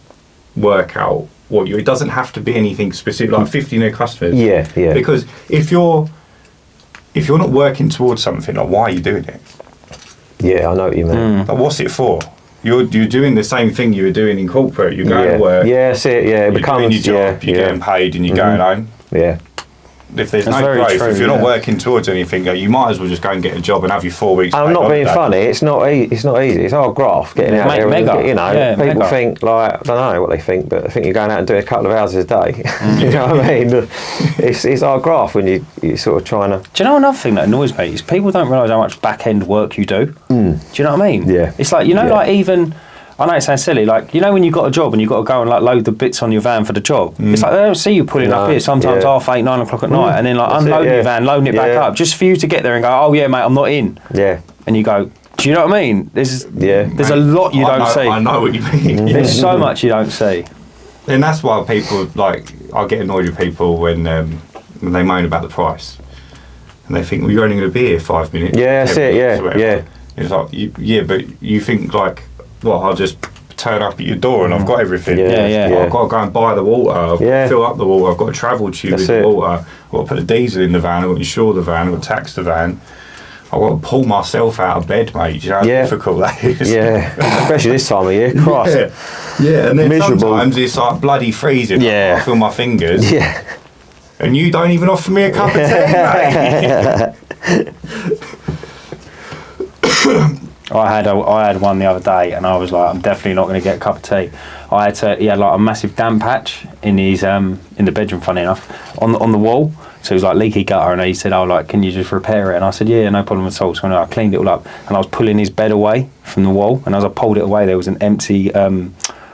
work out it doesn't have to be anything specific, like 50 new customers. Yeah. Because if you're not working towards something, like, why are you doing it? Yeah, I know what you mean. Like, what's it for? You're doing the same thing you were doing in corporate. You're going to work. Yeah, that's it. Yeah, it you're becomes doing your job. You're getting paid, and you're going home. Yeah. If there's That's no very growth, true, if you're not working towards anything, you might as well just go and get a job and have your 4 weeks. I'm not being funny. It's not easy. It's hard graft getting out there. Mega. People think like, I don't know what they think, but I think you're going out and doing a couple of hours a day. You know what I mean? It's hard graft when you're sort of trying to. Do you know another thing that annoys me is people don't realise how much back end work you do. Do you know what I mean? Yeah. It's like like even. I know it sounds silly, like, when you've got a job and you've got to go and like load the bits on your van for the job, it's like they don't see you pulling up here sometimes 8:30, 9 o'clock at night, and then like unloading your van, loading it back up, just for you to get there and go, oh yeah mate, I'm not in. Yeah. And you go, do you know what I mean? There's a lot you don't see. I know what you mean. There's so much you don't see. And that's why people, like, I get annoyed with people when they moan about the price. And they think, well, you're only going to be here 5 minutes. Yeah, that's it, yeah. It's like, but you think, like, well, I'll just turn up at your door and I've got everything. Yeah. I've got to go and buy the water, I've got to fill up the water, I've got to travel tube with the water, I've got to put the diesel in the van, I've got to insure the van, I've got to tax the van. I've got to pull myself out of bed, mate. Do you know how difficult that is? Yeah, especially this time of year. Christ. Yeah, and then miserable. Sometimes it's like bloody freezing. Yeah. I feel my fingers. Yeah. And you don't even offer me a cup of tea, mate. I had one the other day, and I was like, I'm definitely not going to get a cup of tea. He had like a massive damp patch in his in the bedroom, funny enough, on the wall. So it was like leaky gutter, and he said, "Oh, like, can you just repair it?" And I said, "Yeah, no problem at all." So I cleaned it all up, and I was pulling his bed away from the wall, and as I pulled it away, there was an empty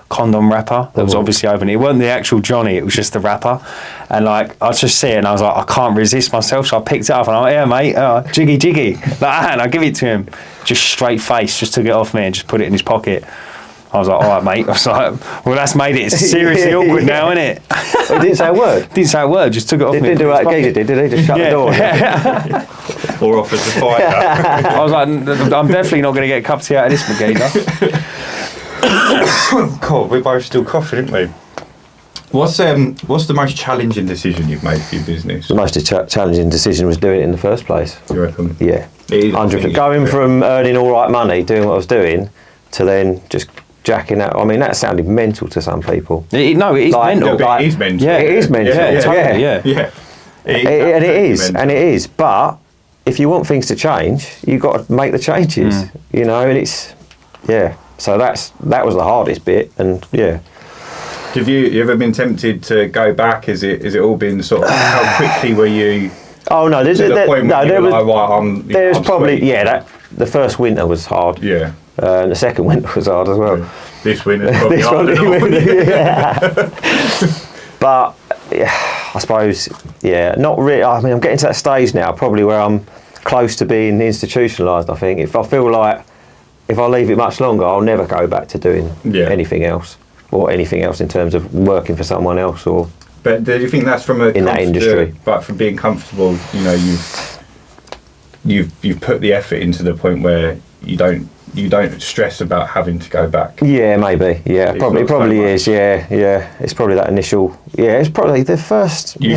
condom wrapper that was obviously open. It wasn't the actual Johnny, it was just the wrapper. And like, I was just seeing it, and I was like, I can't resist myself, so I picked it up, and I'm like, yeah mate, jiggy, and I give it to him, just straight face, just took it off me and just put it in his pocket. I was like, all right mate. I was like, well, that's made it seriously awkward now, isn't it? He didn't say a word? Didn't say a word, just took it off me. Didn't do what Gator did he? Just shut the door. Or offered to fight her. I was like, I'm definitely not going to get a cup of tea out of this, McGeeder. God, we're both still coughing, aren't we? What's the most challenging decision you've made for your business? The most challenging decision was doing it in the first place. You reckon? Yeah, 100%. Going from earning all right money, doing what I was doing, to then just jacking out. I mean, that sounded mental to some people. It is mental. It is mental. Yeah, it is mental. Yeah. And it is. But if you want things to change, you've got to make the changes. You know, and it's So that was the hardest bit, and Have you ever been tempted to go back? Is it all been sort of how quickly were you? Oh no, there's probably sweet. the first winter was hard. Yeah. And the second winter was hard as well. This winter's probably harder. But I suppose not really. I mean, I'm getting to that stage now, probably where I'm close to being institutionalised. I think if I feel like if I leave it much longer, I'll never go back to doing anything else, or anything else in terms of working for someone else. Or but do you think that's from in that industry? But from being comfortable, you've put the effort into the point where you don't stress about having to go back. Yeah, maybe. Yeah, it probably is. Yeah. It's probably that initial. Yeah, it's probably the first. You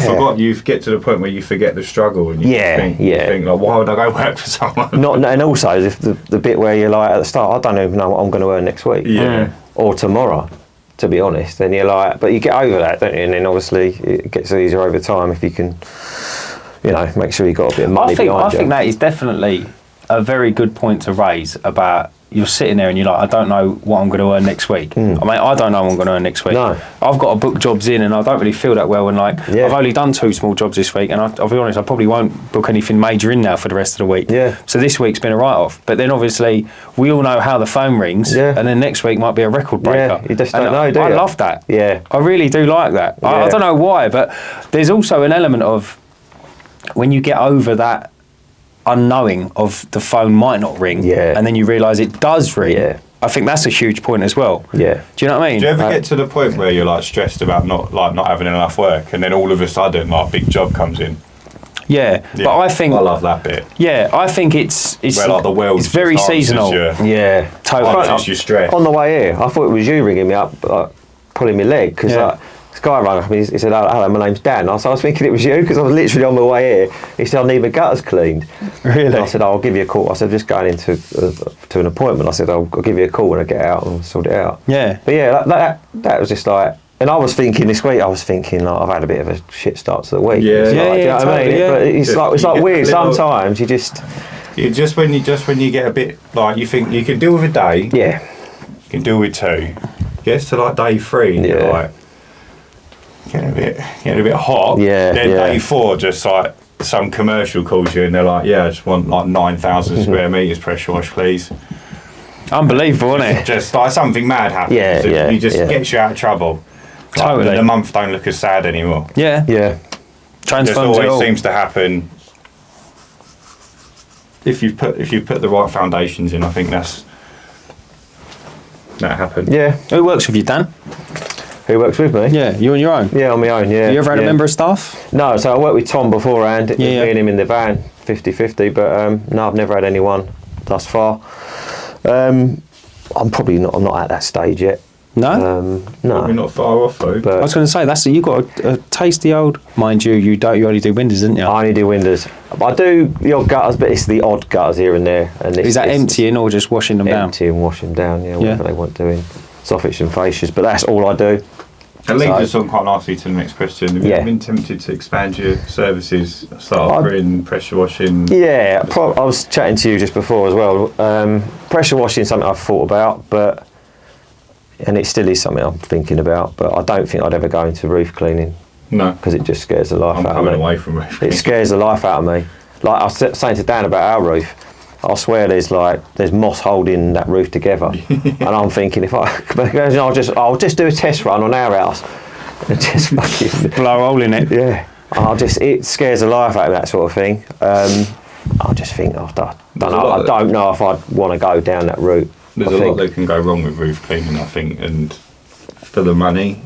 get to the point where you forget the struggle, and you think like, why would I go work for someone? And also if the bit where you're like at the start, I don't even know what I'm going to earn next week. Yeah. Or tomorrow, to be honest. Then you're like, but you get over that, don't you? And then obviously it gets easier over time if you can, make sure you've got a bit of money behind you. I think that is definitely a very good point to raise about you're sitting there and you're like, I don't know what I'm going to earn next week. I mean, I don't know what I'm going to earn next week. No. I've got to book jobs in and I don't really feel that well. And I've only done 2 small jobs this week, and I'll be honest, I probably won't book anything major in now for the rest of the week. Yeah. So this week's been a write-off. But then obviously we all know how the phone rings, and then next week might be a record breaker. Yeah, you just don't know, do you? I love that. Yeah. I really do like that. Yeah. I don't know why, but there's also an element of when you get over that unknowing of the phone might not ring, and then you realise it does ring, I think that's a huge point as well. Yeah. Do you know what I mean? Do you ever get to the point where you're like stressed about not having enough work, and then all of a sudden like a big job comes in? Yeah, but I think I love that bit. Yeah, I think it's where like the world it's very seasonal. Yeah, Totally. Answers your stress. On the way here, I thought it was you ringing me up, pulling my leg, because this guy rang up and he said, "Hello, my name's Dan." I was thinking it was you, because I was literally on my way here. He said, "I need my gutters cleaned." Really? And I said, "I'll give you a call." I said, "Just going into to an appointment." I said, "I'll give you a call when I get out and sort it out." Yeah. But yeah, that was just like. And I was thinking this week, like, I've had a bit of a shit start to the week. Yeah. It's Yeah, like, do you know what I mean? yeah. But it's like weird. little- Sometimes you just When you get a bit like you think you can deal with a day, yeah. you can deal with 2. Gets to like day 3, and you're like getting a bit hot. Yeah, Then yeah. day 4, just like some commercial calls you, and they're like, "Yeah, I just want like 9,000 square meters pressure wash, please." Unbelievable, isn't it? Just like something mad happens. Yeah, yeah, You just yeah. gets you out of trouble. Like, Totally. the month don't look as sad anymore. Yeah. Yeah. Just Transforms it all. always seems to happen if you put the right foundations in. I think that happens. Yeah. Who works with you, Dan? Who works with me? Yeah, you on your own. Yeah, on my own, yeah. Have you ever had a yeah. member of staff? No, so I worked with Tom beforehand, Yeah. me and him in the van, 50-50, but no, I've never had anyone thus far. I'm not at that stage yet. No? No. We're not far off though. I But was going to say, you got a tasty old, mind you, you only do windows, didn't you? I only do windows. I do the odd gutters, but it's the odd gutters here and there. And Is that emptying or just washing them down? Empty and wash them down, yeah, whatever Yeah. they want doing. Soffits and fascias, but that's all I do. It leads us on quite nicely to the next question. Have you Yeah. been tempted to expand your services, start offering pressure washing? Yeah, I was chatting to you just before as well. Pressure washing is something I've thought about, and it still is something I'm thinking about, but I don't think I'd ever go into roof cleaning No. because it just scares the life I'm out of coming me. away from roof. It scares the life out of me. Like I was saying to Dan about our roof, I swear there's moss holding that roof together, and I'm thinking I'll just do a test run on our house, and just fucking Blow a hole in it. yeah. It scares the life out of me, that sort of thing. I just think I don't know if I'd want to go down that route. There's a lot that can go wrong with roof cleaning, I think, and for the money.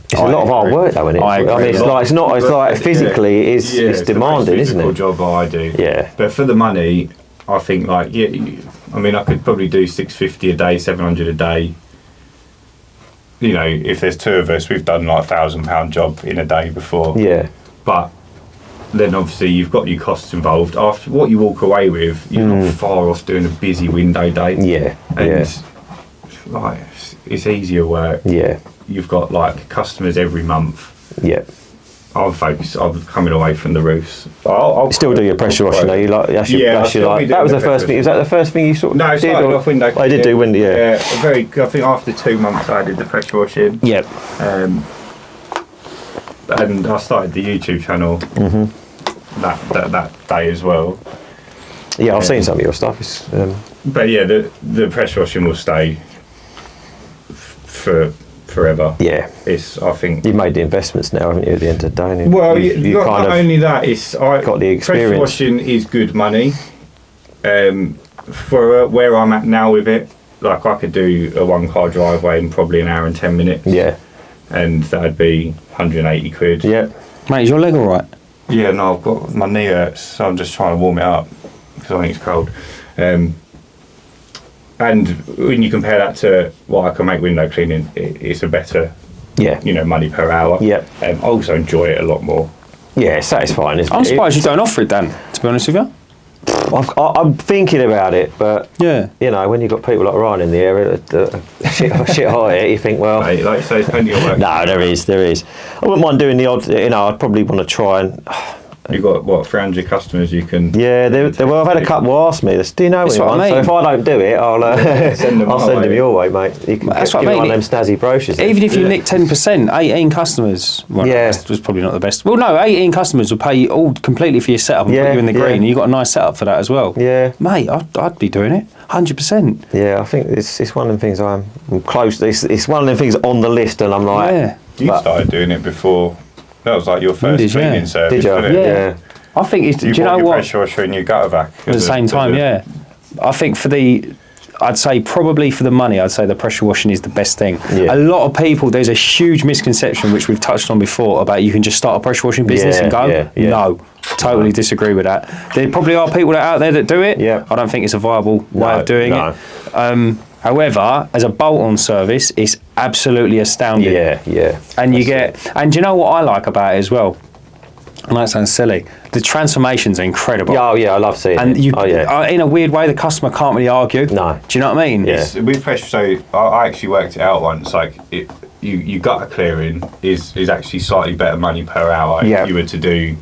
It's a lot of hard work, though, isn't it? I agree. mean, it's like physically, it's demanding, isn't the it? job I do. Yeah. But for the money, I think I could probably do 650 a day, 700 a day. You know, if there's 2 of us, we've done like £1,000 job in a day before. Yeah. But then obviously you've got your costs involved. After what you walk away with, you're not far off doing a busy window day. Yeah. And like it's easier work. Yeah. You've got like customers every month. Yeah. I'm coming away from the roofs. I'll Still do your pressure washing, though. That was the first thing. Was that the first thing you sort of No, did? started off window. I did do window, yeah. I think after 2 months I did the pressure washing. Yep. And I started the YouTube channel that day as well. Yeah, I've seen some of your stuff. It's, But yeah, the pressure washing will stay for forever. yeah. I think. You've made the investments now, haven't you, at the end of the day? Well, you not only that, got the experience. Pressure washing is good money. For where I'm at now with it, like I could do a 1-car driveway in probably an hour and 10 minutes. Yeah. And that'd be 180 quid. Yeah. Mate, is your leg all right? Yeah, no, I've got my knee hurts, so I'm just trying to warm it up because I think it's cold. And when you compare that to what I can make window cleaning, it's a better, money per hour. Yeah. I also enjoy it a lot more. Yeah, it's satisfying, isn't I'm it? surprised you don't offer it, Dan, to be honest with you. I'm thinking about it, but Yeah. when you've got people like Ryan in the area that shit hot here, you think, well, Like you say, it's plenty of work. no, there is. I wouldn't mind doing the odd. I'd probably want to try and. You've got what 300 customers you can. Yeah, I've had a couple ask me this. Do you know That's what anyone? I mean. So if I don't do it, I'll Send them I'll my send way. them your way, mate. You can That's give what I me mean. one of them snazzy brochures. Even if you nick 10%, 18 customers. Well, Yeah. that was probably not the best. Well, no, 18 customers will pay you all completely for your setup and put you in the green. And you've got a nice setup for that as well. Yeah. Mate, I'd be doing it. 100%. Yeah, I think it's one of them things I'm close. It's one of them things on the list, and I'm like, Yeah. You started doing it before. That was like your first Windows, yeah. cleaning service. did you? wasn't it? Yeah. I think it's. Do you know your what? pressure washer and your gutter vac At the same time, yeah. I think for the I'd say probably for the money, I'd say the pressure washing is the best thing. Yeah. A lot of people, there's a huge misconception, which we've touched on before, about you can just start a pressure washing business and go. Yeah. No, totally disagree with that. There probably are people out there that do it. Yeah. I don't think it's a viable way of doing it. However, as a bolt-on service, it's absolutely astounding. Yeah. And you and do you know what I like about it as well? And that sounds silly. The transformations are incredible. Oh yeah, I love seeing and it. In a weird way, the customer can't really argue. No. Do you know what I mean? It's, with pressure, so I actually worked it out once. Like you gutter clearing is actually slightly better money per hour if you were to do,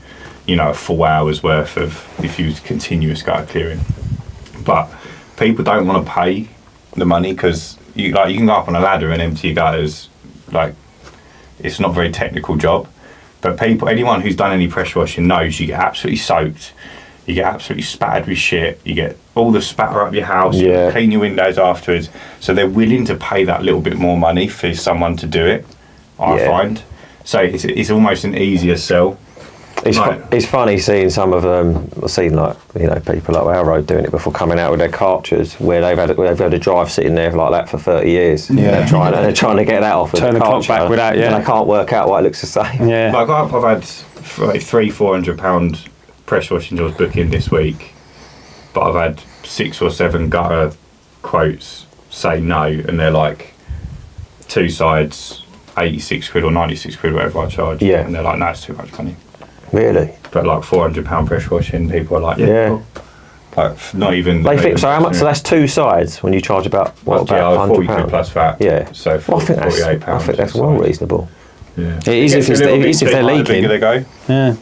a full hour's worth of if you was continuous gutter clearing. But people don't want to pay the money because you can go up on a ladder and empty your gutters. Like, it's not a very technical job. But anyone who's done any pressure washing knows you get absolutely soaked, you get absolutely spattered with shit, you get all the spatter up your house, you clean your windows afterwards. So they're willing to pay that little bit more money for someone to do it, I find. So it's almost an easier sell. It's funny seeing some of them. I've seen people like our road doing it before, coming out with their cartridges where they've had a drive sitting there like that for 30 years. Yeah, they're trying to get that off. Turn the clock back with that. Yeah, and I can't work out why it looks the same. Yeah, like I've had £300-400 pressure washing jobs booking this week, but I've had 6 or 7 gutter quotes say no, and they're like 2 sides, 86 quid or 96 quid, whatever I charge. Yeah, and they're like, no, it's too much money. Really? But like £400 pressure washing, people are like, cool. Like not even. So how much? So that's 2 sides when you charge about £100 £40 plus VAT. Yeah. So £48. I think that's well reasonable. Yeah. It is if they're leaking. The bigger they go. Yeah.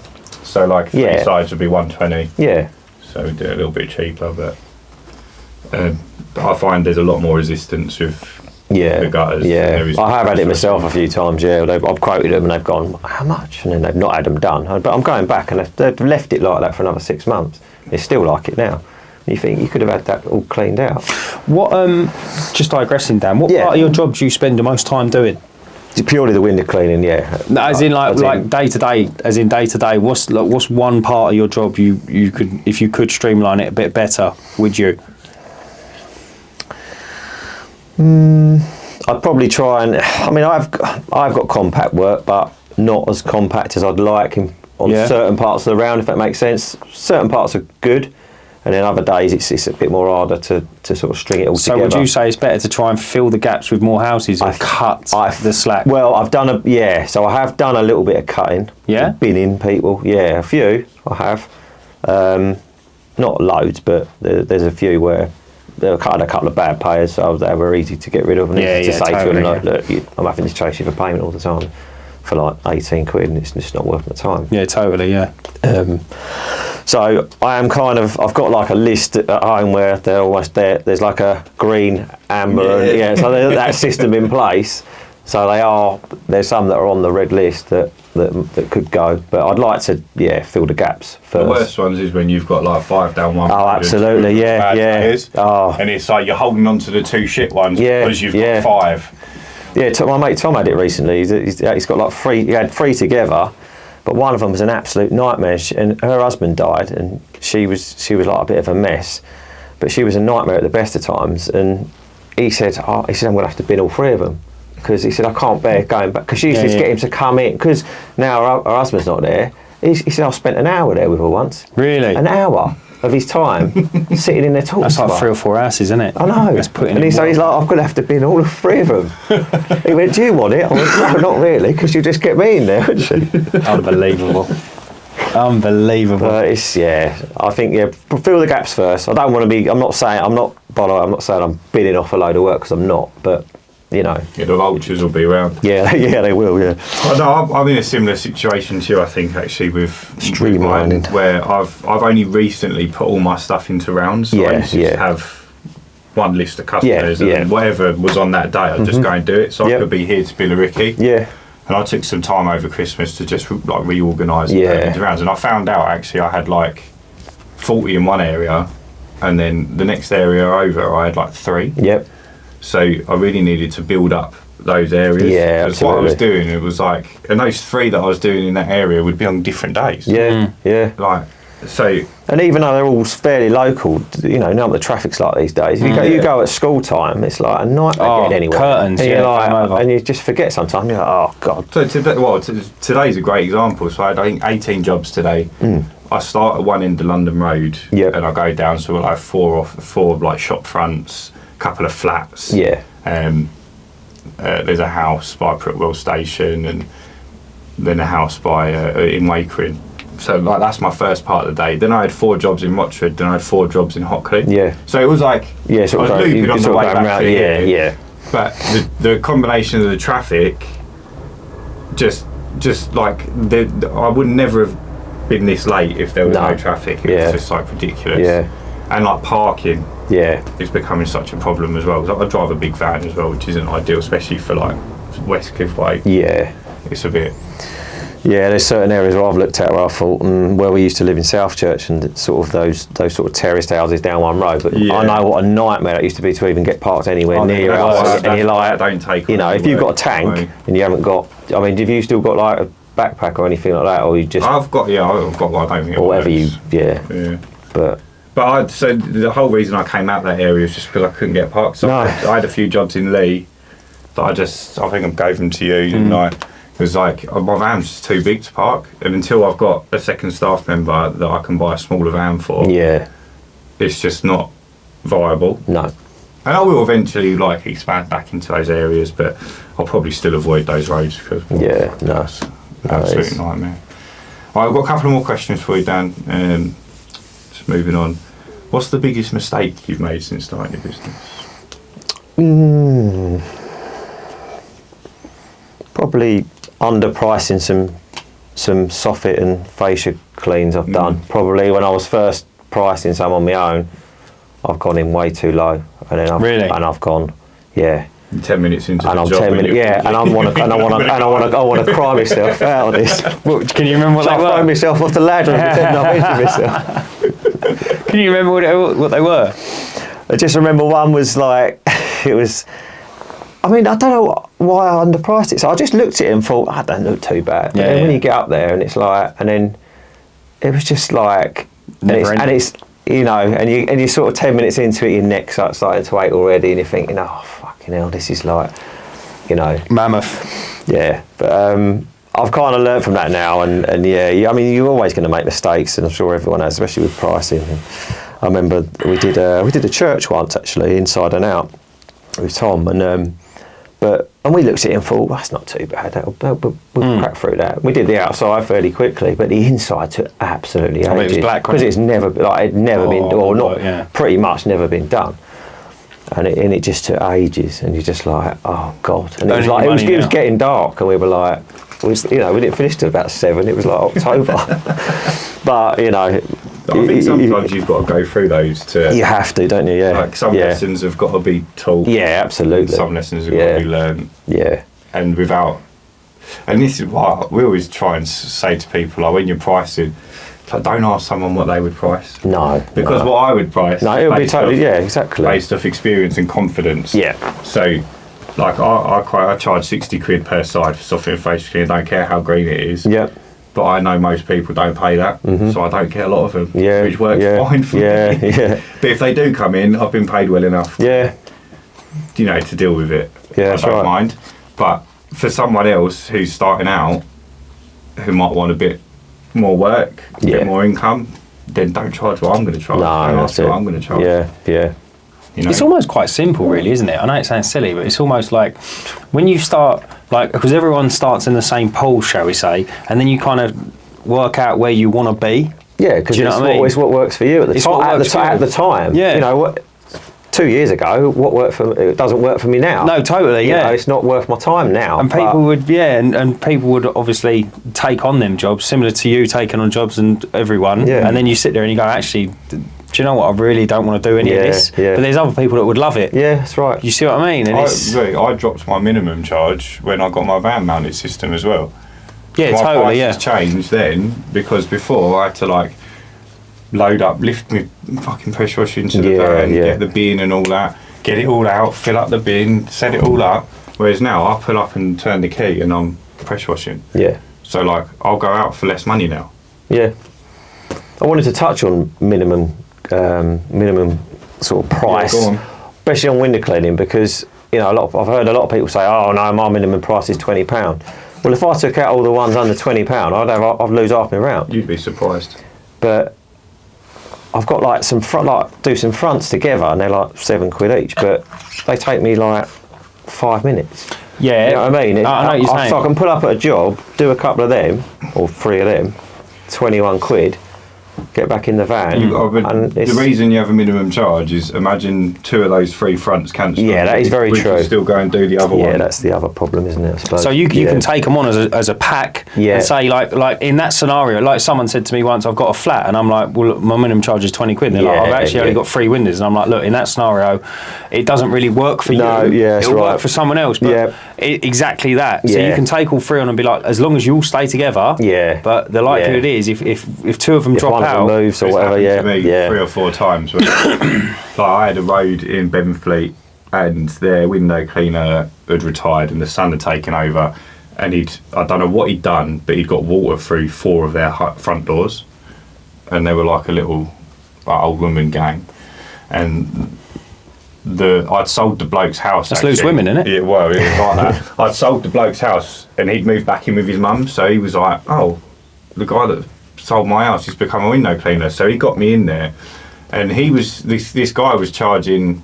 So like 3 sides would be 120. Yeah. So we do it a little bit cheaper, but I find there's a lot more resistance with. The gutters. Yeah, I have had it myself a few times. Yeah, I've quoted them and they've gone, how much? And then they've not had them done. But I'm going back and they've left it like that for another 6 months. It's still like it now. You think you could have had that all cleaned out. What? Just digressing, Dan. What part of your job do you spend the most time doing? It's purely the window cleaning. Yeah. No, as in day to day. As in day to day. What's one part of your job you could, if you could streamline it a bit better, would you? I'd probably try and. I mean, I've got compact work, but not as compact as I'd like on certain parts of the round, if that makes sense. Certain parts are good, and then other days it's a bit more harder to sort of string it all together. So would you say it's better to try and fill the gaps with more houses or cut the slack? Well, so I have done a little bit of cutting. Yeah? Binning people. Yeah, a few I have. Not loads, but there's a few where they were cutting a couple of bad payers, so they were easy to get rid of. And easy to say to them, look, I'm having to chase you for payment all the time for like 18 quid, and it's just not worth my time. Yeah, totally, yeah. So I am I've got like a list at home where they're almost there. There's like a green, amber, so there's that system in place. So there's some that are on the red list that could go, but I'd like to fill the gaps first. The worst ones is when you've got like 5 down one. Oh, absolutely, yeah. And it's like you're holding on to the 2 shit ones because you've got 5. Yeah, my mate Tom had it recently. He's got like 3. He had 3 together, but one of them was an absolute nightmare. And her husband died, and she was like a bit of a mess, but she was a nightmare at the best of times. And he said, I'm going to have to bin all 3 of them. Because he said, I can't bear going back. Because she used to get him to come in. Because now her husband's not there. He said, I spent an hour there with her once. Really? An hour of his time sitting in there talking. That's like 3 or 4 houses, isn't it? I know. And he's like, I'm going to have to bin all 3 of them. He went, do you want it? I went, no, not really, because you just get me in there, wouldn't you? Unbelievable. Unbelievable. I think, fill the gaps first. I don't want to be, I'm not saying I'm bidding off a load of work, because I'm not, but the vultures will be around. Yeah, they will. Yeah. I'm in a similar situation to you, I think, actually, with streamlining, where I've only recently put all my stuff into rounds. So I used to just have one list of customers, and whatever was on that day, I'd just go and do it. So I could be here to Billericay. Yeah. And I took some time over Christmas to just like reorganise and go into rounds. And I found out actually I had like 40 in one area, and then the next area over I had like 3. Yep. So I really needed to build up those areas. Yeah, because what I was doing, it was like, and those 3 that I was doing in that area would be on different days. Yeah, yeah. Like, And even though they're all fairly local, you know the traffic's like these days. You go at school time, it's like a nightmare getting anywhere. Curtains, and over. And you just forget sometimes. You're like, oh God. So today's a great example. So I had, I think, 18 jobs today. I start at one end of London Road, and I go down to like four like shop fronts, a couple of flats. Yeah. There's a house by Prickwell Station, and then a house by in Wakering. So like that's my first part of the day. Then I had 4 jobs in Watford. Then I had 4 jobs in Hockley. Yeah. So it was like I was looping on the way back here. Yeah. But the combination of the traffic, just like I would never have been this late if there was no traffic. It's just like ridiculous. Yeah. And like parking. Yeah. It's becoming such a problem as well. 'Cause I drive a big van as well, which isn't ideal, especially for like Westcliff Way. Yeah. It's a bit. Yeah, there's certain areas where I've looked at where I thought, where we used to live in Southchurch, and sort of those sort of terraced houses down one road. But I know what a nightmare it used to be to even get parked anywhere near your house. And you're like, don't take. You know, if you've got a tank and you haven't got, I mean, have you still got like a backpack or anything like that, or you just? I've got one. I don't think. Or whatever you, Yeah. But so the whole reason I came out that area was just because I couldn't get parked. So I had a few jobs in Lee that I think I gave them to you, and it was like my van's just too big to park, and until I've got a second staff member that I can buy a smaller van for, it's just not viable. No. And I will eventually like expand back into those areas, but I'll probably still avoid those roads because it's absolute nightmare. Right, I've got a couple of more questions for you, Dan. Just moving on. What's the biggest mistake you've made since starting your business? Probably underpricing some soffit and fascia cleans I've done. Probably when I was first pricing some on my own, I've gone in way too low, and then I've gone, 10 minutes into and the I'm job, 10 minutes, and I want to cry myself out of this. Well, can you remember what So they I were? throw myself off the ladder and pretend I'm injured myself. Can you remember what they were? I just remember one was like, it was. I mean, I don't know why I underpriced it. So I just looked at it and thought, I don't look too bad. But then when you get up there and it's like, and then it was just like, and it's you know, and you're sort of 10 minutes into it, your neck's starting to ache already, and you're thinking, oh fucking hell, this is like, you know, mammoth. Yeah, but I've kind of learned from that now, and I mean, you're always going to make mistakes, and I'm sure everyone has, especially with pricing. And I remember we did a church once actually, inside and out, with Tom, and we looked at it and thought, well, that's not too bad. We'll crack through that. We did the outside fairly quickly, but the inside took absolutely ages. I mean, it was black because it's never been, or not, pretty much never been done. And it just took ages, and you're just like, oh God. And it was like it was getting dark, and we were like, we didn't finish till about 7. It was like October, but you know. I think sometimes you've got to go through those to. You have to, don't you? Yeah. Like some lessons have got to be taught. Yeah, absolutely. Some lessons have got to be learned. Yeah. And this is what we always try and say to people: like when you're pricing, like don't ask someone what they would price. No. Because what I would price. No, it'll be totally exactly. Based off experience and confidence. Yeah. So, like I charge 60 quid per side for soffit and facial clean. I don't care how green it is. Yeah. But I know most people don't pay that, so I don't get a lot of them, which works fine for me. Yeah. But if they do come in, I've been paid well enough, to deal with it. Yeah, I don't mind. But for someone else who's starting out, who might want a bit more work, a bit more income, then don't charge what I'm going to charge. No, that's what I'm going to charge. Yeah. You know? It's almost quite simple, really, isn't it? I know it sounds silly, but it's almost like when you start, like, because everyone starts in the same pool, shall we say, and then you kind of work out where you want to be. Yeah, because it's what works for you at the time. Yeah. You know what? 2 years ago, what worked for me, it doesn't work for me now. No, totally. You know, it's not worth my time now. And people would, and people would obviously take on them jobs, similar to you taking on jobs and everyone. Yeah. And then you sit there and you go, actually, do you know what? I really don't want to do any of this. Yeah. But there's other people that would love it. Yeah, that's right. You see what I mean? And I dropped my minimum charge when I got my van mounted system as well. Yeah, my totally. prices changed then because before I had to like lift my fucking pressure washer into the van, get the bin and all that, get it all out, fill up the bin, set it all up. Whereas now I pull up and turn the key and I'm pressure washing. Yeah. So like I'll go out for less money now. Yeah. I wanted to touch on minimum sort of price, especially on window cleaning, because I've heard a lot of people say, "Oh no, my minimum price is £20." Well, if I took out all the ones under £20, I'd lose half my round. You'd be surprised. But I've got like do some fronts together, and they're like £7 each, but they take me like 5 minutes. Yeah, you know what I mean. I know what you're saying. So I can pull up at a job, do a couple of them or 3 of them, £21. Get back in the van. And the reason you have a minimum charge is, imagine 2 of those 3 fronts cancelled. Yeah, that is very true. We can still go and do the other one. Yeah, that's the other problem, isn't it? I suppose. So you can take them on as a pack and say like in that scenario, like someone said to me once, I've got a flat, and I'm like, well, look, my minimum charge is £20. And they're like, I've actually only got 3 windows, and I'm like, look, in that scenario, it doesn't really work for you. It'll work for someone else. But exactly that. So you can take all 3 on and be like, as long as you all stay together. Yeah. But the likelihood is, if 2 of them drop out, one moves or whatever. To me 3 or 4 times. Like I had a road in Bevanfleet, and their window cleaner had retired, and the son had taken over, and I don't know what he'd done, but he'd got water through 4 of their front doors, and they were like a little old woman gang, and I'd sold the bloke's house. That's loose women, isn't it? Yeah, well, it was like that. I'd sold the bloke's house, and he'd moved back in with his mum, so he was like, oh, the guy that sold my house, he's become a window cleaner, so he got me in there, and he was this guy was charging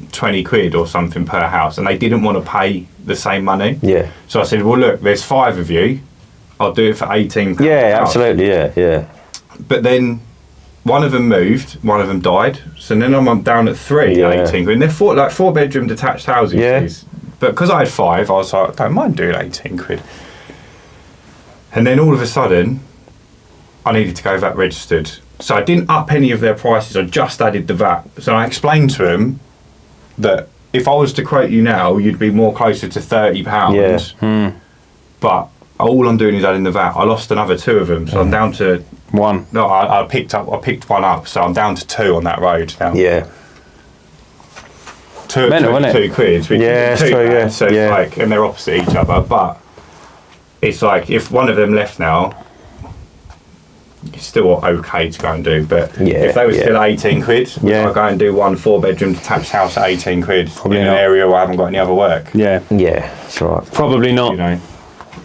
£20 or something per house, and they didn't want to pay the same money. Yeah. So I said, well, look, there's 5 of you, I'll do it for £18. Yeah, absolutely. Yeah. But then one of them moved, one of them died, so then I'm down at 3 at £18, and they're 4-bedroom detached houses. Yeah. But because I had 5, I was like, I don't mind doing £18. And then all of a sudden, I needed to go VAT registered. So I didn't up any of their prices, I just added the VAT. So I explained to them that if I was to quote you now, you'd be more closer to £30. Yeah. But all I'm doing is adding the VAT. I lost another 2 of them, so I'm down to 1. No, I picked 1 up, so I'm down to 2 on that road now. Yeah. 2 £2, which is 2 true, VAT, so it's like, and they're opposite each other, but it's like, if one of them left now, it's still okay to go and do, but if they were still £18, would I go and do one 4-bedroom detached house at £18 Probably in not. an area where I haven't got any other work? Yeah, that's right. Probably not.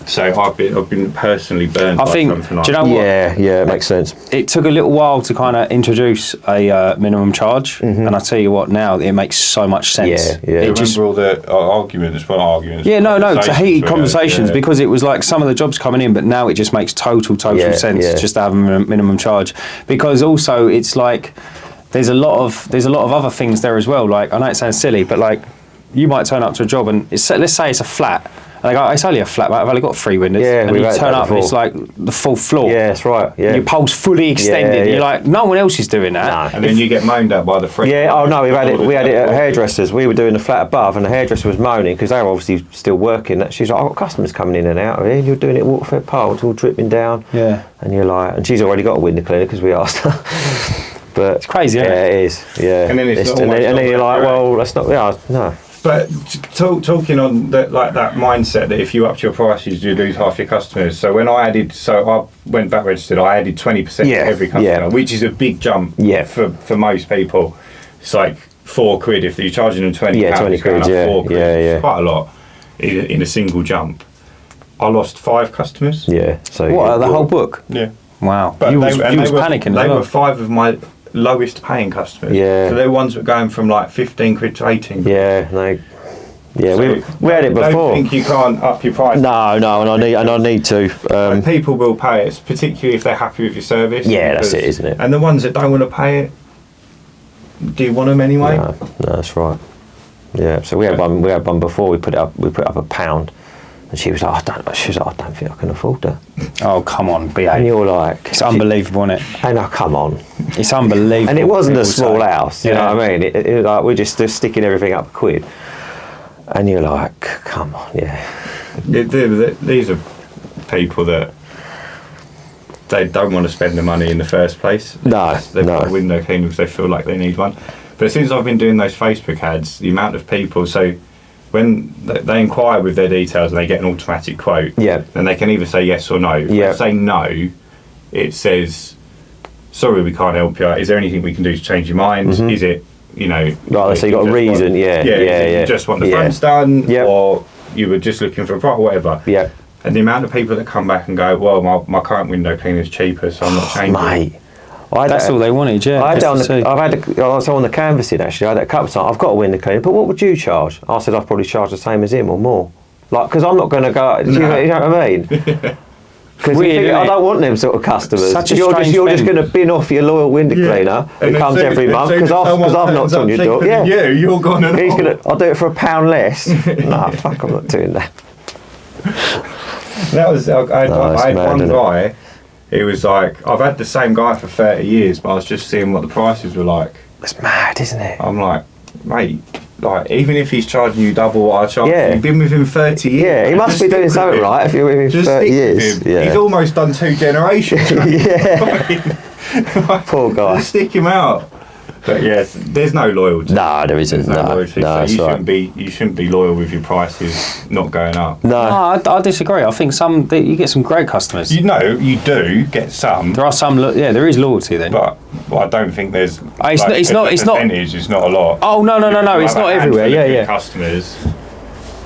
So I've been personally burned. I think. Something like do you know what? Yeah, it makes sense. It took a little while to kind of introduce a minimum charge, and I tell you what, now it makes so much sense. Yeah. It just all the arguments. Yeah, no, to heated conversations, because it was like some of the jobs coming in, but now it just makes total sense just to have a minimum charge, because also it's like there's a lot of other things there as well. Like, I know it sounds silly, but like you might turn up to a job and let's say it's a flat. And they go, it's only a flat, I've only got 3 windows. Yeah, and you turn up and it's like the full floor. Yeah, that's right. Yeah. Your pole's fully extended. You're like, no one else is doing that. No. And then you get moaned at by the friend. Yeah, no, we had it at hairdressers. We were doing the flat above, and the hairdresser was moaning because they were obviously still working. She's like, I've got customers coming in and out of here, and you're doing it water-fed pole, it's all dripping down. Yeah. And you're like, and she's already got a window cleaner because we asked her. But it's crazy, isn't it? Yeah, it is. Yeah. And then then you're like, well, that's not. Yeah, no. But talking on that mindset that if you upped your prices, you lose half your customers. So when I went VAT registered, I added 20% to every customer, which is a big jump for most people. It's like £4 if you're charging them £20. Yeah, £20. £4. It's quite a lot in a single jump. I lost 5 customers. Yeah. So what, the whole book? Yeah. Wow. But you was panicking. They were 5 of my lowest paying customers. Yeah. So they're ones that were going from like £15 to £18. Yeah, we had it before. I don't think you can't up your price. No, and I need to. People will pay it, particularly if they're happy with your service. Yeah, that's it, isn't it? And the ones that don't want to pay it, do you want them anyway? No, that's right. Yeah, so we had one before. We put it up £1. And she was like, I don't think I can afford that. Oh, come on, behave. And you're like... It's unbelievable, isn't it? And come on. It's unbelievable. And it wasn't a small house, you know what I mean? It like, we're just sticking everything up £1. And you're like, come on, These are people that they don't want to spend the money in the first place. No, They've got a window cleaner because they feel like they need one. But since I've been doing those Facebook ads, the amount of people... So when they inquire with their details and they get an automatic quote, then they can either say yes or no. If they say no, it says, sorry, we can't help you. Is there anything we can do to change your mind? Is it, you know... Right, so you got a reason, You just want the fronts done, or you were just looking for a product, whatever. Yeah. And the amount of people that come back and go, well, my current window cleaner is cheaper, so I'm not changing. Mate. That's all they wanted, yeah. I was on the canvassing actually. I had a couple of times. I've got a window cleaner, but what would you charge? I said I'd probably charge the same as him or more. Like, because I'm not going to go. You know what I mean? Because I don't want them sort of customers. You're just going to bin off your loyal window cleaner who comes every month because I've knocked on your door. Yeah, you're gone. I'll do it for £1 less. Nah, fuck, I'm not doing that. That was I had one guy. He was like, I've had the same guy for 30 years, but I was just seeing what the prices were like. That's mad, isn't it? I'm like, mate, like, even if he's charging you double what I charge, you've been with him 30 years. Yeah, he must be doing something right if you're with him 30 years. Yeah. He's almost done 2 generations. Poor guy. Just stick him out. But yes, there's no loyalty. No, there isn't. There's no loyalty. So you shouldn't be loyal with your prices not going up. No, I disagree. I think you get some great customers. You do get some. There are some. There is loyalty then. But I don't think there's. It's not. It's not a lot. Oh no! It's not everywhere. Yeah. Customers.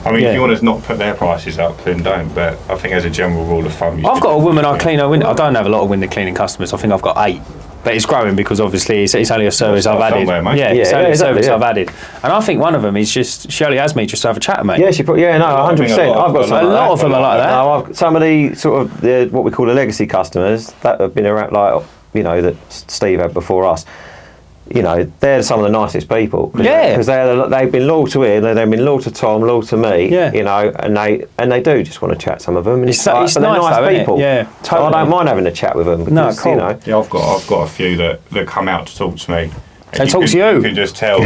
I mean, if you want to not put their prices up, then don't. But I think as a general rule of thumb, I've got a woman I clean her window. I don't have a lot of window cleaning customers. I think I've got 8. But it's growing because obviously it's only a service I've added. It's only a service I've added. And I think one of them is just, she only has me just to have a chat, mate. Yeah, 100%. I've got a lot of them are like that. No, I've got some of the sort of what we call the legacy customers that have been around, like, you know, that Steve had before us. You know, they're some of the nicest people. Because they've been loyal to him, they've been loyal to Tom, loyal to me. Yeah. You know, and they do just want to chat. Some of them, and it's nice though, people. Yeah, totally. So I don't mind having a chat with them. Because, no, cool. You know, yeah, I've got a few that come out to talk to me. They talk to you. You can just tell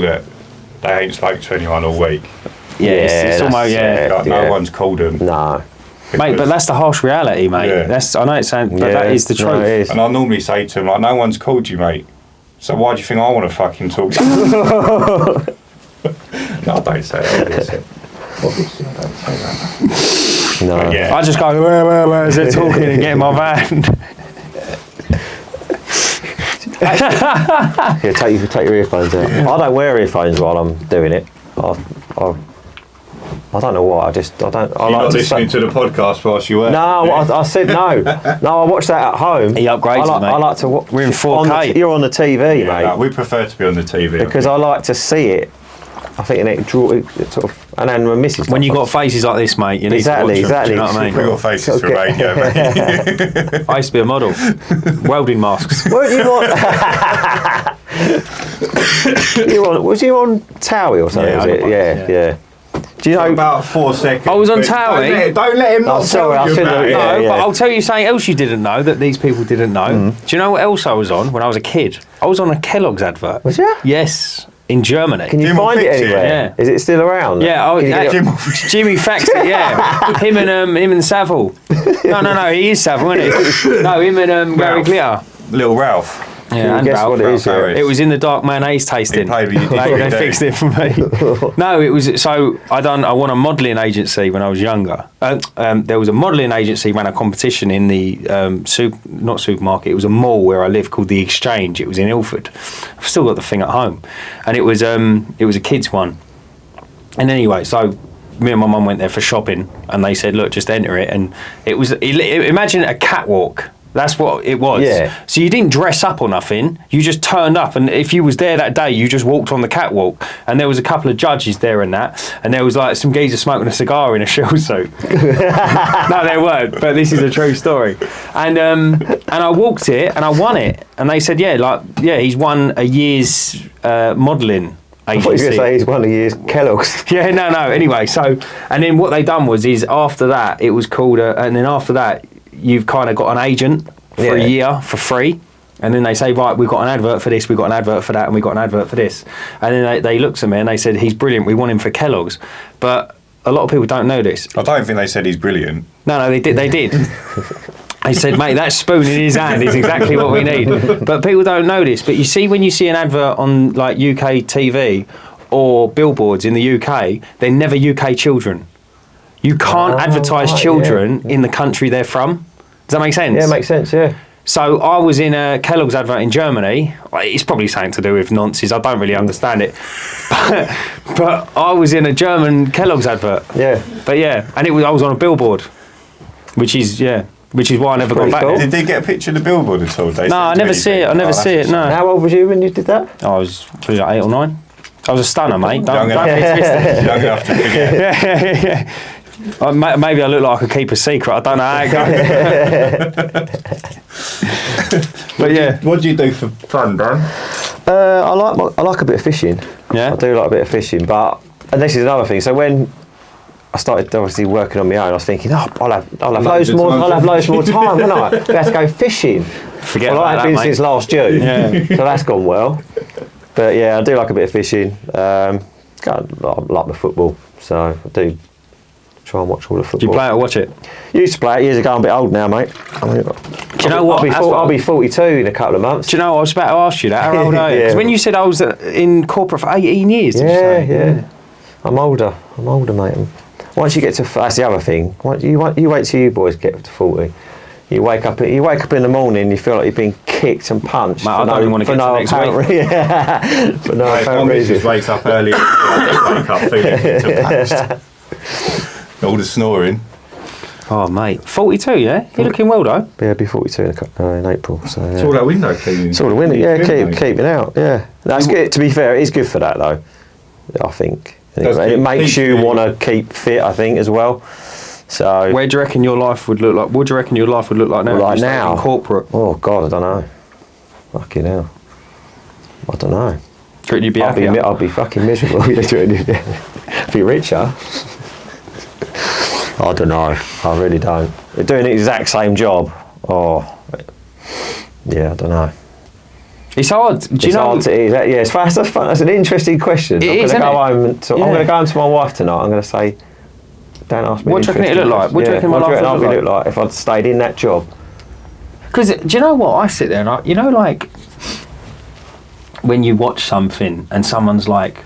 that they ain't spoke to anyone all week. Yeah, it's almost no one's called them. No. Mate, but that's the harsh reality, mate. Yeah. I know it sounds, but that is the truth. No, it is. And I normally say to them, like, no one's called you, mate. So why do you think I want to fucking talk to you? No, I don't say that. Obviously, I don't say that. No. But yeah. I just go, where is it talking and get in my van? Yeah, take your earphones out. I don't wear earphones while I'm doing it. I don't know why. You're not listening to the podcast whilst you work? No, I said no. No, I watch that at home. He upgraded, mate. I like to watch. We're in 4K. You're on the TV, mate. No, we prefer to be on the TV. Because I like to see it. I think it sort of, and then my missus. When you got faces like this, mate, you need to watch them. Exactly. Do you know what I mean? We've got faces for radio, mate. I used to be a model. Welding masks. Weren't you on? Was you on Towie or something? Yeah. Do you know about 4 seconds? I was on Towie. Don't let him not tell you about it. No, but I'll tell you something else you didn't know that these people didn't know. Do you know what else I was on when I was a kid? I was on a Kellogg's advert. Was you? Yes. In Germany. Can you find it anywhere? Yeah. Is it still around? Yeah, Jimmy faxed it, yeah. him and Savile. No, he is Savile, isn't he? No, him and Gary Glitter. Little Ralph. Yeah, and guess Ralph. what it is? It was in the dark mayonnaise tasting. They fixed it for me. No, it was I won a modelling agency when I was younger. There was a modelling agency ran a competition in the not supermarket. It was a mall where I live called the Exchange. It was in Ilford. I've still got the thing at home, and it was a kids one. And anyway, so me and my mum went there for shopping, and they said, "Look, just enter it." And it was imagine a catwalk. That's what it was. Yeah. So you didn't dress up or nothing. You just turned up, and if you was there that day, you just walked on the catwalk. And there was a couple of judges there and that, and there was like some geezer smoking a cigar in a shell suit. No, there weren't, but this is a true story. And I walked it, and I won it. And they said, he's won a year's modelling agency. I thought you were going to say he's one of year's Kellogg's. Yeah, no. Anyway, and then what they done was after that, it was called, and then after that, you've kind of got an agent for a year for free, and then they say, right, we've got an advert for this, we've got an advert for that, and we've got an advert for this. And then they looked at me and they said, he's brilliant, we want him for Kellogg's. But a lot of people don't know this. I don't think they said he's brilliant. No, they did. They said, mate, that spoon in his hand is exactly what we need. But people don't know this. But you see, when you see an advert on like UK TV or billboards in the UK, they're never UK children. You can't advertise children in the country they're from. that make sense? Yeah, it makes sense, yeah. So I was in a Kellogg's advert in Germany. It's probably something to do with nonces. I don't really understand it. But I was in a German Kellogg's advert. Yeah. But yeah, and I was on a billboard, which is why I never got back cool. there. Did they get a picture of the billboard at all? No, I never see it. I never see it, no. How old was you when you did that? I was probably like 8 or 9. I was a stunner, mate. Don't Young be twisted. Young enough to forget. Yeah. Maybe I look like I could keep a secret. I don't know how it goes. But yeah. What do you do for fun, Dan? I like a bit of fishing. Yeah. I do like a bit of fishing, and this is another thing. So when I started obviously working on my own, I was thinking, I'll have loads more time, won't I? We have to go fishing. Forget well, about I've been that, mate. since last June, so that's gone well. But yeah, I do like a bit of fishing. I like the football, so I do try and watch all the football. Do you play it or watch it? Used to play it years ago. I'm a bit old now, mate. Do you know what? I'll be 42 in a couple of months. Do you know, I was about to ask you that. How old are you? Yeah. Because when you said I was in corporate for 18 years, did you say? Yeah. I'm older, mate. Once you get to, that's the other thing. You wait till you boys get to 40. You wake up in the morning, you feel like you've been kicked and punched. Mate, I don't even want to get to next week. For no apparent reason. Just wakes up early. Wake up feeling punched. All the snoring. Oh, mate. 42, yeah? You're looking well, though. Yeah, I'll be 42 in April. So, It's all that window cleaning. It's all the window, yeah, keeping out, yeah. That's good. To be fair, it is good for that, though, I think. Anyway, it makes you want to keep fit, I think, as well. So where do you reckon your life would look like? What do you reckon your life would look like now? Like if you started now? in corporate. Oh, God, I don't know. Fucking hell. I don't know. Do you reckon you'd be happy? I'll be fucking miserable. Be richer. I don't know. I really don't. They're doing the exact same job. Oh, yeah, I don't know. It's hard. Do you know? It's fast. That's an interesting question. I'm going to go home. I'm going to go home to my wife tonight. I'm going to say, don't ask me. What do you reckon it'd look like? What do you reckon my life would look like if I'd stayed in that job? Because do you know what? I sit there and like when you watch something and someone's like,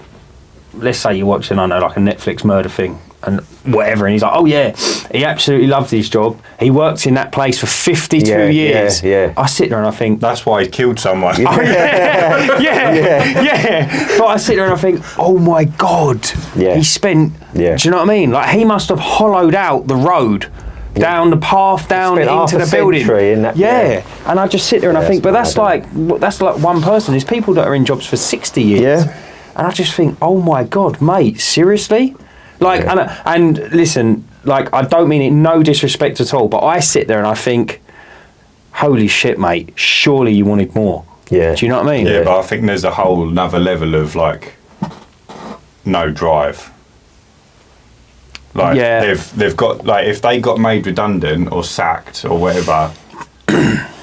let's say you're watching, I don't know, like a Netflix murder thing and whatever, and he's like, oh yeah, he absolutely loves his job. He works in that place for 52 years. Yeah. I sit there and I think, that's why he killed someone. yeah. But I sit there and I think, oh my God, he spent. Yeah. Do you know what I mean? Like he must have hollowed out the road. Down the path, down into the building. In that, and I just sit there and I think, but that's like one person. There's people that are in jobs for 60 years, and I just think, oh my God, mate, seriously? Like, and listen, like I don't mean it no disrespect at all, but I sit there and I think, holy shit, mate, surely you wanted more. Yeah. Do you know what I mean? Yeah, but I think there's a whole another level of like no drive. Like they've got like if they got made redundant or sacked or whatever,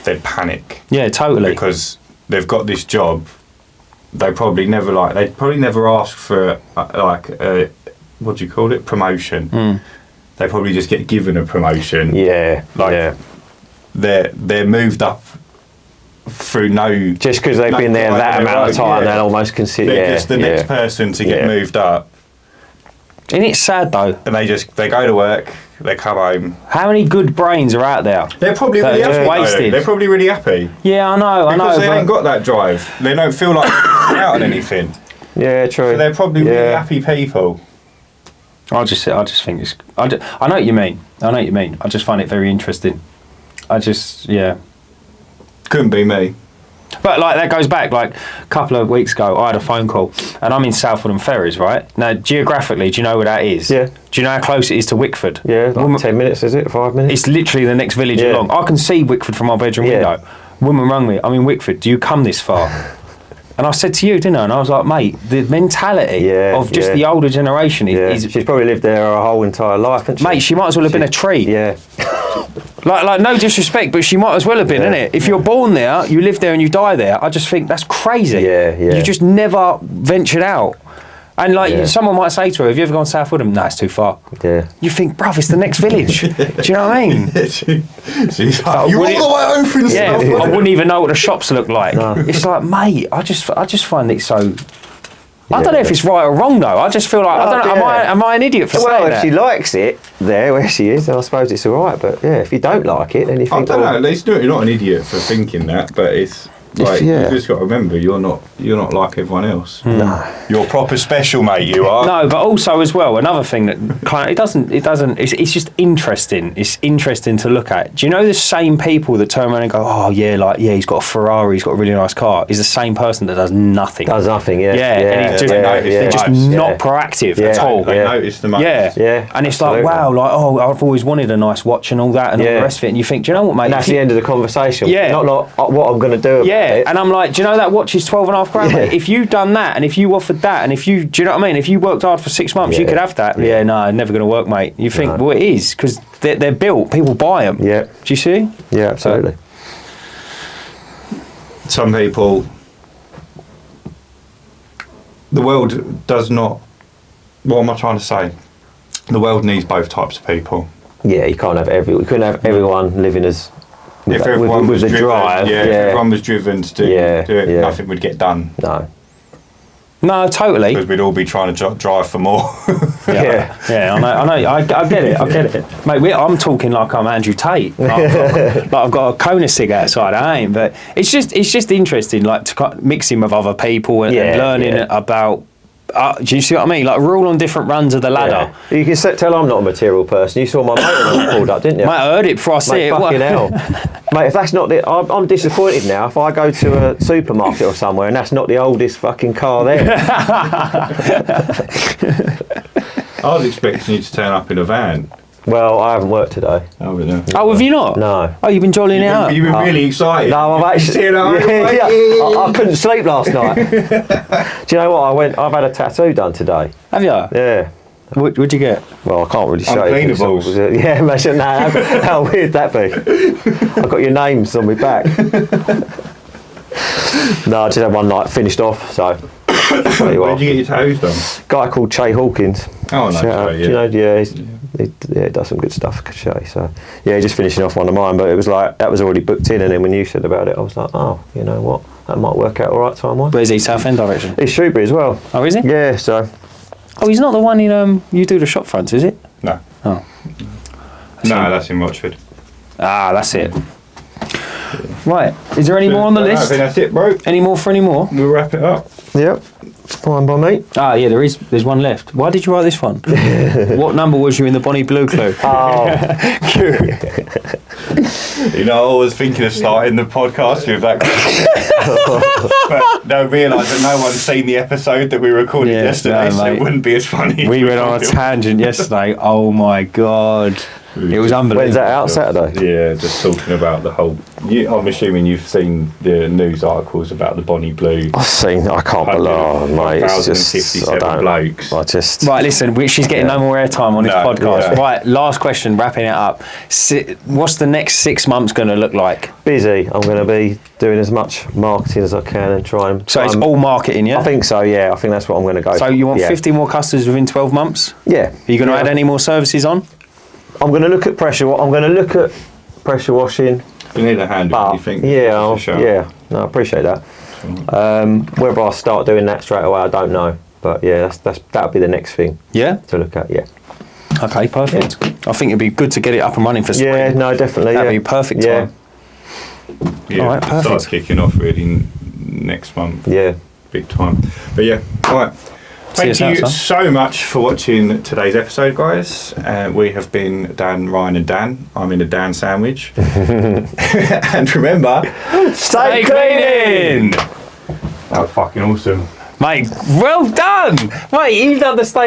they'd panic. Yeah, totally. Because they've got this job, they'd probably never ask for what do you call it, promotion. They probably just get given a promotion. They're moved up through no, just because they've been there that amount of time, they'll almost consider they're just the next person to get moved up. And it's sad though. And they go to work, they come home. How many good brains are out there? They're probably really happy. Wasted. They're probably really happy. Yeah, I know. Because they ain't got that drive. They don't feel like they're out on anything. Yeah, true. So they're probably really happy people. I just think it's. I know what you mean. I just find it very interesting. Couldn't be me. But like that goes back like a couple of weeks ago. I had a phone call, and I'm in Southwold and Ferries, right? Now geographically, do you know where that is? Yeah. Do you know how close it is to Wickford? Yeah, like 10 minutes, is it? 5 minutes? It's literally the next village along. I can see Wickford from my bedroom window. Woman rang me. I'm in Wickford. Do you come this far? And I said to you, didn't I? And I was like, mate, the mentality of just the older generation is. She's probably lived there her whole entire life, hasn't she? Mate, she might as well have been a tree. Yeah. Like no disrespect, but she might as well have been, innit? If you're born there, you live there and you die there, I just think that's crazy. Yeah. You just never ventured out. And like someone might say to her, have you ever gone to South Woodham? No, it's too far. Yeah. You think, bruv, it's the next village. Do you know what I mean? She's like, you're all the way home from Yeah, South I wouldn't even know what the shops look like. No. It's like, mate, I just find it so I don't know if it's right or wrong though. I just feel like, I don't know, am I an idiot for saying Well, that? if she likes it there where she is, then I suppose it's all right. But yeah, if you don't like it, then you think, I don't know. You're not an idiot for thinking that, but it's like yeah. you just got to remember you're not like everyone else. No. You're proper special, mate. You are. No, but also as well, another thing that kind of, it's just interesting. It's interesting to look at. Do you know the same people that turn around and go, oh yeah, he's got a Ferrari, he's got a really nice car, is the same person that does nothing. Does nothing, yeah. And they're just not proactive at all. They notice the most. Yeah. And it's absolutely. like, wow, I've always wanted a nice watch and all that and all the rest of it. And you think, do you know what, mate? And that's the end of the conversation. Yeah. Not what I'm going to do about it. And I'm like, do you know that watch is £12.5 grand, mate? If you'd done that and if you offered that and if you, do you know what I mean? If you worked hard for 6 months, you could have that. Yeah, no, never going to work, mate. You think, well, it is, because they're built. People buy them. Yeah. Do you see? Yeah, absolutely. Some people, the world does not. What am I trying to say? The world needs both types of people. Yeah, you can't have we couldn't have everyone living as with, If everyone was the driven, drive. if everyone was driven to do it, nothing would get done. No, totally. Because we'd all be trying to drive for more. Yeah, I know. I get it, mate. I'm talking like I'm Andrew Tate. Like I've got a Kona cig outside. I ain't, but it's just interesting, like to mixing with other people and learning about. Do you see what I mean? Like we're all on different runs of the ladder. Yeah. You can tell I'm not a material person. You saw my motor pulled up, didn't you? Mate, I heard it before I see it. Fucking hell. Mate, if that's not I'm disappointed now. If I go to a supermarket or somewhere and that's not the oldest fucking car there. I was expecting you to turn up in a van. Well, I haven't worked today. Oh, no. Oh, have you not? No. Oh, you've been jollying it out. You've been really excited. No, I've actually. I couldn't sleep last night. Do you know what? I've had a tattoo done today. Have you? Yeah. What'd you get? Well, I can't really show you. Uncleanables. Yeah, imagine that. How weird that be? I've got your names on my back. No, I just had one night finished off, so. Where did you get your toes done? Guy called Che Hawkins. Oh, no. Do you know, he does some good stuff, Che. So, yeah, just finishing off one of mine, but it was like, that was already booked in, and then when you said about it, I was like, oh, you know what? That might work out all right time-wise. Where's he? Southend direction? He's Shrewsbury as well. Oh, is he? Yeah, so. Oh, he's not the one in, you do the shop fronts, is it? No. Oh. No, that's in Rochford. Ah, that's it. Right. Is there any more on the I list? think that's it, bro. Any more for any more? We'll wrap it up. Yep. Fine by me. Ah, yeah, there's one left. Why did you write this one? What number was you in the Bonnie Blue clue? Oh. You know, I was thinking of starting the podcast with that. But no, realise that no one's seen the episode that we recorded yesterday, so it wouldn't be as funny. We went on a tangent yesterday. Oh my God. It was unbelievable. When's that out? Saturday? Yeah, just talking about the whole. I'm assuming you've seen the news articles about the Bonnie Blue. I've seen. I can't believe, mate. It's just. I don't. Blokes. I just. Right, listen. She's getting no more airtime on this podcast. Yeah. Right, last question. Wrapping it up. What's the next 6 months going to look like? Busy. I'm going to be doing as much marketing as I can and try and. So it's all marketing, yeah? I think so. Yeah, I think that's what I'm going to go. So you want 50 more customers within 12 months? Yeah. Are you going to add any more services on? I'm going to look at pressure. I'm going to look at pressure washing. You need a hand. What do you think? Yeah. No, I appreciate that. Whether I start doing that straight away, I don't know. But yeah, that'll be the next thing. Yeah. To look at. Yeah. Okay, perfect. Yeah. I think it'd be good to get it up and running for spring. Yeah. No, definitely. That'd be perfect time. Yeah. All right, perfect. Starts kicking off really next month. Yeah. Big time. But yeah. All right. Thank you so much for watching today's episode, guys. We have been Dan, Ryan and Dan. I'm in a Dan sandwich. And remember, stay cleaning! That was fucking awesome. Mate, well done! Mate, you've done the stay